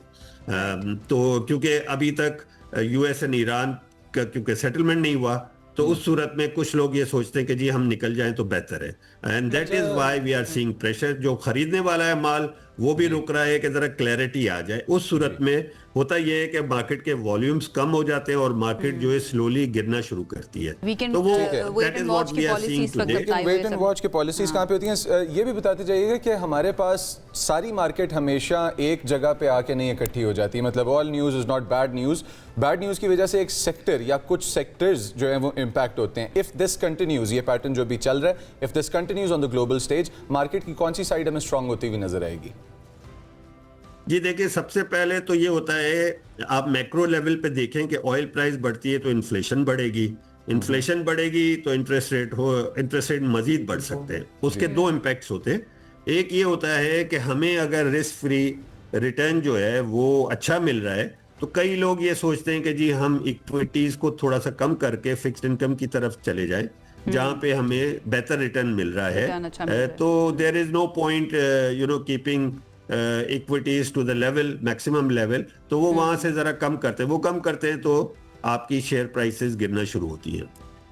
तो क्योंकि अभी तक यूएस एंड ईरान का क्योंकि सेटलमेंट नहीं हुआ, तो उस सूरत में कुछ लोग ये सोचते हैं कि जी हम निकल जाएं तो बेहतर है, and that is why we are seeing pressure. जो खरीदने वाला है माल वो भी रुक रहा है कि जरा क्लैरिटी आ जाए। उस सूरत में होता यह है कि मार्केट के वॉल्यूम्स कम हो जाते हैं और मार्केट जो है स्लोली गिरना शुरू करती है। तो वो that is what we are seeing today. Wait and watch की पॉलिसीज कहाँ पे होती हैं, ये भी बताते जाइएगा कि हमारे पास सारी मार्केट हमेशा एक जगह पे आके नहीं इकट्ठी हो जाती, मतलब all news is not bad news. Bad news की वजह से एक सेक्टर या कुछ सेक्टर्स जो है वो इम्पैक्ट होते हैं। इफ दिस कंटिन्यूज, ये पैटर्न जो भी चल रहा है, if this continues on the global stage, market की कौन सी साइड हमें स्ट्रांग होती हुई नजर आएगी? जी देखिए, सबसे पहले तो ये होता है, आप मैक्रो लेवल पे देखें कि ऑयल प्राइस बढ़ती है तो इन्फ्लेशन बढ़ेगी, इन्फ्लेशन बढ़ेगी तो इंटरेस्ट रेट मजीद बढ़ सकते हैं। उसके दो इम्पैक्ट्स होते हैं। एक ये होता है कि हमें अगर रिस्क फ्री रिटर्न जो है वो अच्छा मिल रहा है, तो कई लोग ये सोचते हैं कि जी हम इक्विटीज को थोड़ा सा कम करके फिक्स्ड इनकम की तरफ चले जाएं, जहां पे हमें बेहतर रिटर्न मिल रहा रिटर्न अच्छा मिल है। रहा है। तो there is no point keeping equities to the level maximum level, तो वो वहां से जरा कम करते हैं, वो कम करते हैं तो आपकी शेयर प्राइसेस गिरना शुरू होती हैं।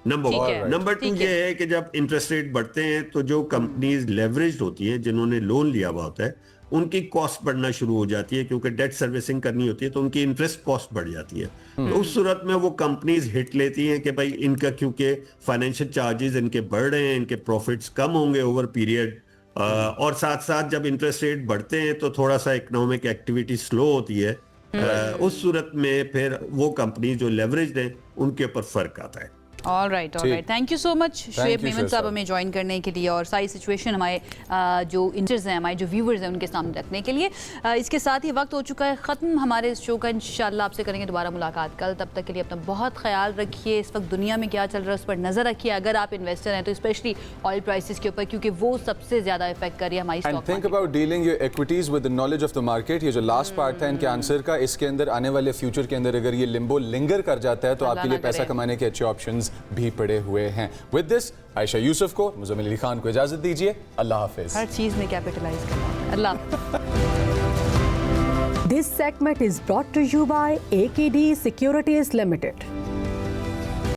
नंबर ठीक है, वन। नंबर टू ठीक ये है। है कि जब इंटरेस्ट रेट बढ़ते हैं तो जो कंपनीज लेवरेज्ड होती हैं, जिन्होंने लोन लिया हुआ होता है, उनकी कॉस्ट बढ़ना शुरू हो जाती है, क्योंकि डेट सर्विसिंग करनी होती है तो उनकी इंटरेस्ट कॉस्ट बढ़ जाती है। तो उस सूरत में वो कंपनीज हिट लेती हैं कि भाई इनका, क्योंकि फाइनेंशियल चार्जेस इनके बढ़ रहे हैं, इनके प्रॉफिट्स कम होंगे ओवर पीरियड, और साथ साथ जब इंटरेस्ट रेट बढ़ते हैं तो थोड़ा सा इकोनॉमिक एक्टिविटी स्लो होती है। उस सूरत में फिर वो कंपनी जो लेवरेज्ड हैं उनके ऊपर फर्क आता है। All right, thank you so much Shoaib Memon साहब हमें ज्वाइन करने के लिए और सारी सिचुएशन हमारे जो इंटरेस्ट हैं, हमारे जो व्यूवर्स हैं उनके सामने रखने के लिए। इसके साथ ही वक्त हो चुका है ख़त्म हमारे इस शो का। इंशाल्लाह आपसे करेंगे दोबारा मुलाकात कल। तब तक के लिए अपना बहुत ख्याल रखिए। इस वक्त दुनिया में क्या चल रहा है उस पर नज़र रखिए। अगर आप इन्वेस्टर हैं तो स्पेशली ऑयल प्राइसेस के ऊपर, क्योंकि वो सबसे ज़्यादा इफेक्ट कर रही है हमारी and stock think about dealing your equities with the knowledge of the market. ये जो लास्ट पार्ट था इनके आंसर का, इसके अंदर आने वाले फ्यूचर के अंदर अगर ये लिम्बो लिंगर कर जाता है तो अल्लाह आपके लिए ना पैसा करे। कमाने के अच्छे ऑप्शंस भी पड़े हुए हैं। विद दिस आयशा यूसुफ को, मुज़म्मिल अली खान को इजाजत दीजिए। अल्लाह हाफिज। हर चीज़ में कैपिटलाइज करना। अल्लाह। This segment is brought to you by AKD Securities Limited.